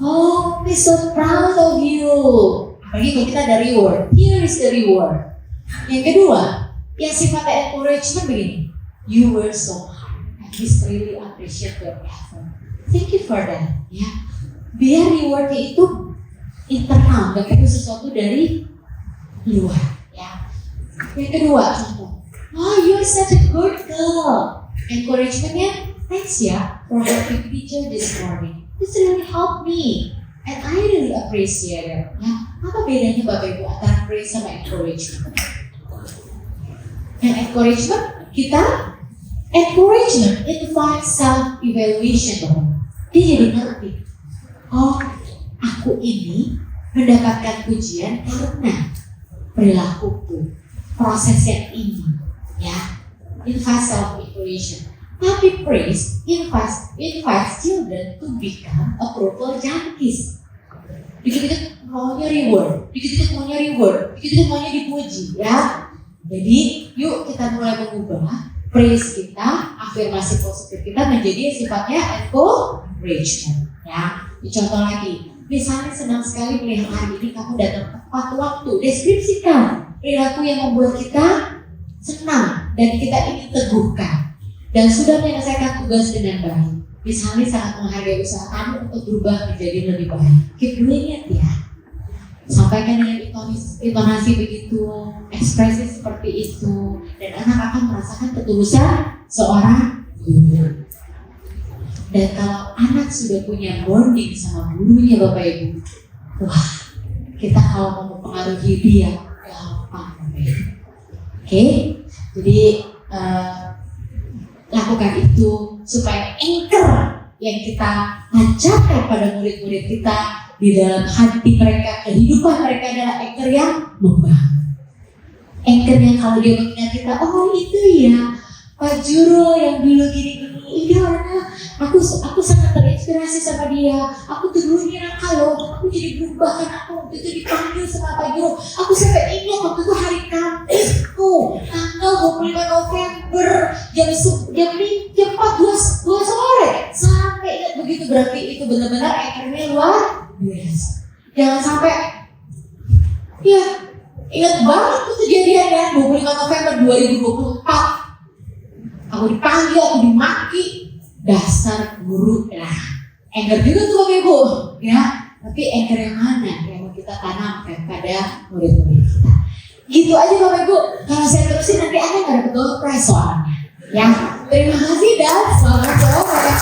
[SPEAKER 2] oh, we're so proud of you. Apalagi kalau kita ada reward. Here is the reward. Yang kedua, yang sifatnya encouragement begini. You were so hard. And we really appreciate your effort. Thank you for that. Ya, biar rewardnya itu internal, gak perlu sesuatu dari luar. Ya. Yang kedua, contoh. Oh, you're such a good girl. Encouragementnya, thanks ya for helping teacher this morning. This really helped me, and I really appreciate it. Ya, apa bedanya Bapak Ibu antara praise sama encouragement? Yang encouragement invites self-evaluation. Dia jadi ngerti. Oh, aku ini mendapatkan pujian karena perilakuku, proses yang ini, ya. Invites self-evaluation. Tapi praise invites children to become approval junkies. Dikit-dikit maunya reward, dikit-dikit maunya dipuji, ya. Jadi yuk kita mulai mengubah praise kita, afirmasi positif kita menjadi sifatnya encouragement, ya. Contoh lagi, misalnya senang sekali melihat hari ini kamu datang tepat waktu. Deskripsikan perilaku yang membuat kita senang dan kita ingin teguhkan dan sudah menyelesaikan tugas dengan baik. Misalnya sangat menghargai usaha kamu untuk berubah menjadi lebih baik. Keep doing it, ya. Sampaikan dengan intonasi begitu, ekspresi seperti itu, dan anak akan merasakan ketulusan seorang guru. Dan kalau anak sudah punya bonding sama gurunya Bapak Ibu, wah, kita kalau mau mempengaruhi dia gampang Bapak Ibu. Oke, jadi lakukan itu supaya anchor yang kita ajarkan pada murid-murid kita di dalam hati mereka, kehidupan mereka adalah anchor yang membangun. Anchor yang kalau dia mengingat kita, oh itu ya Pak Juro yang dulu gini-gini, iya aku sangat terinspirasi sama dia. Aku tuh dulu nyerangka loh, aku jadi berubah kan aku waktu itu dipanggil sama Pak Juro. Aku sampai ingat waktu itu hari Kamis tuh, tanggal 25 November jam 4:02 sore. Sampai ingat begitu, berarti itu benar-benar anchornya luar biasa. Jangan sampai, ya ingat banget tuh kejadiannya 25 November 2024. Aku dipanggil, aku dimaki, dasar guru. Nah, anchor juga tuh Bapak Ibu, ya. Tapi anchor yang mana yang mau kita tanamkan pada murid-murid kita? Gitu aja Bapak Ibu. Kalau saya terusin nanti Anda nggak dapat door prize soalnya. Ya, terima kasih dan selamat sore.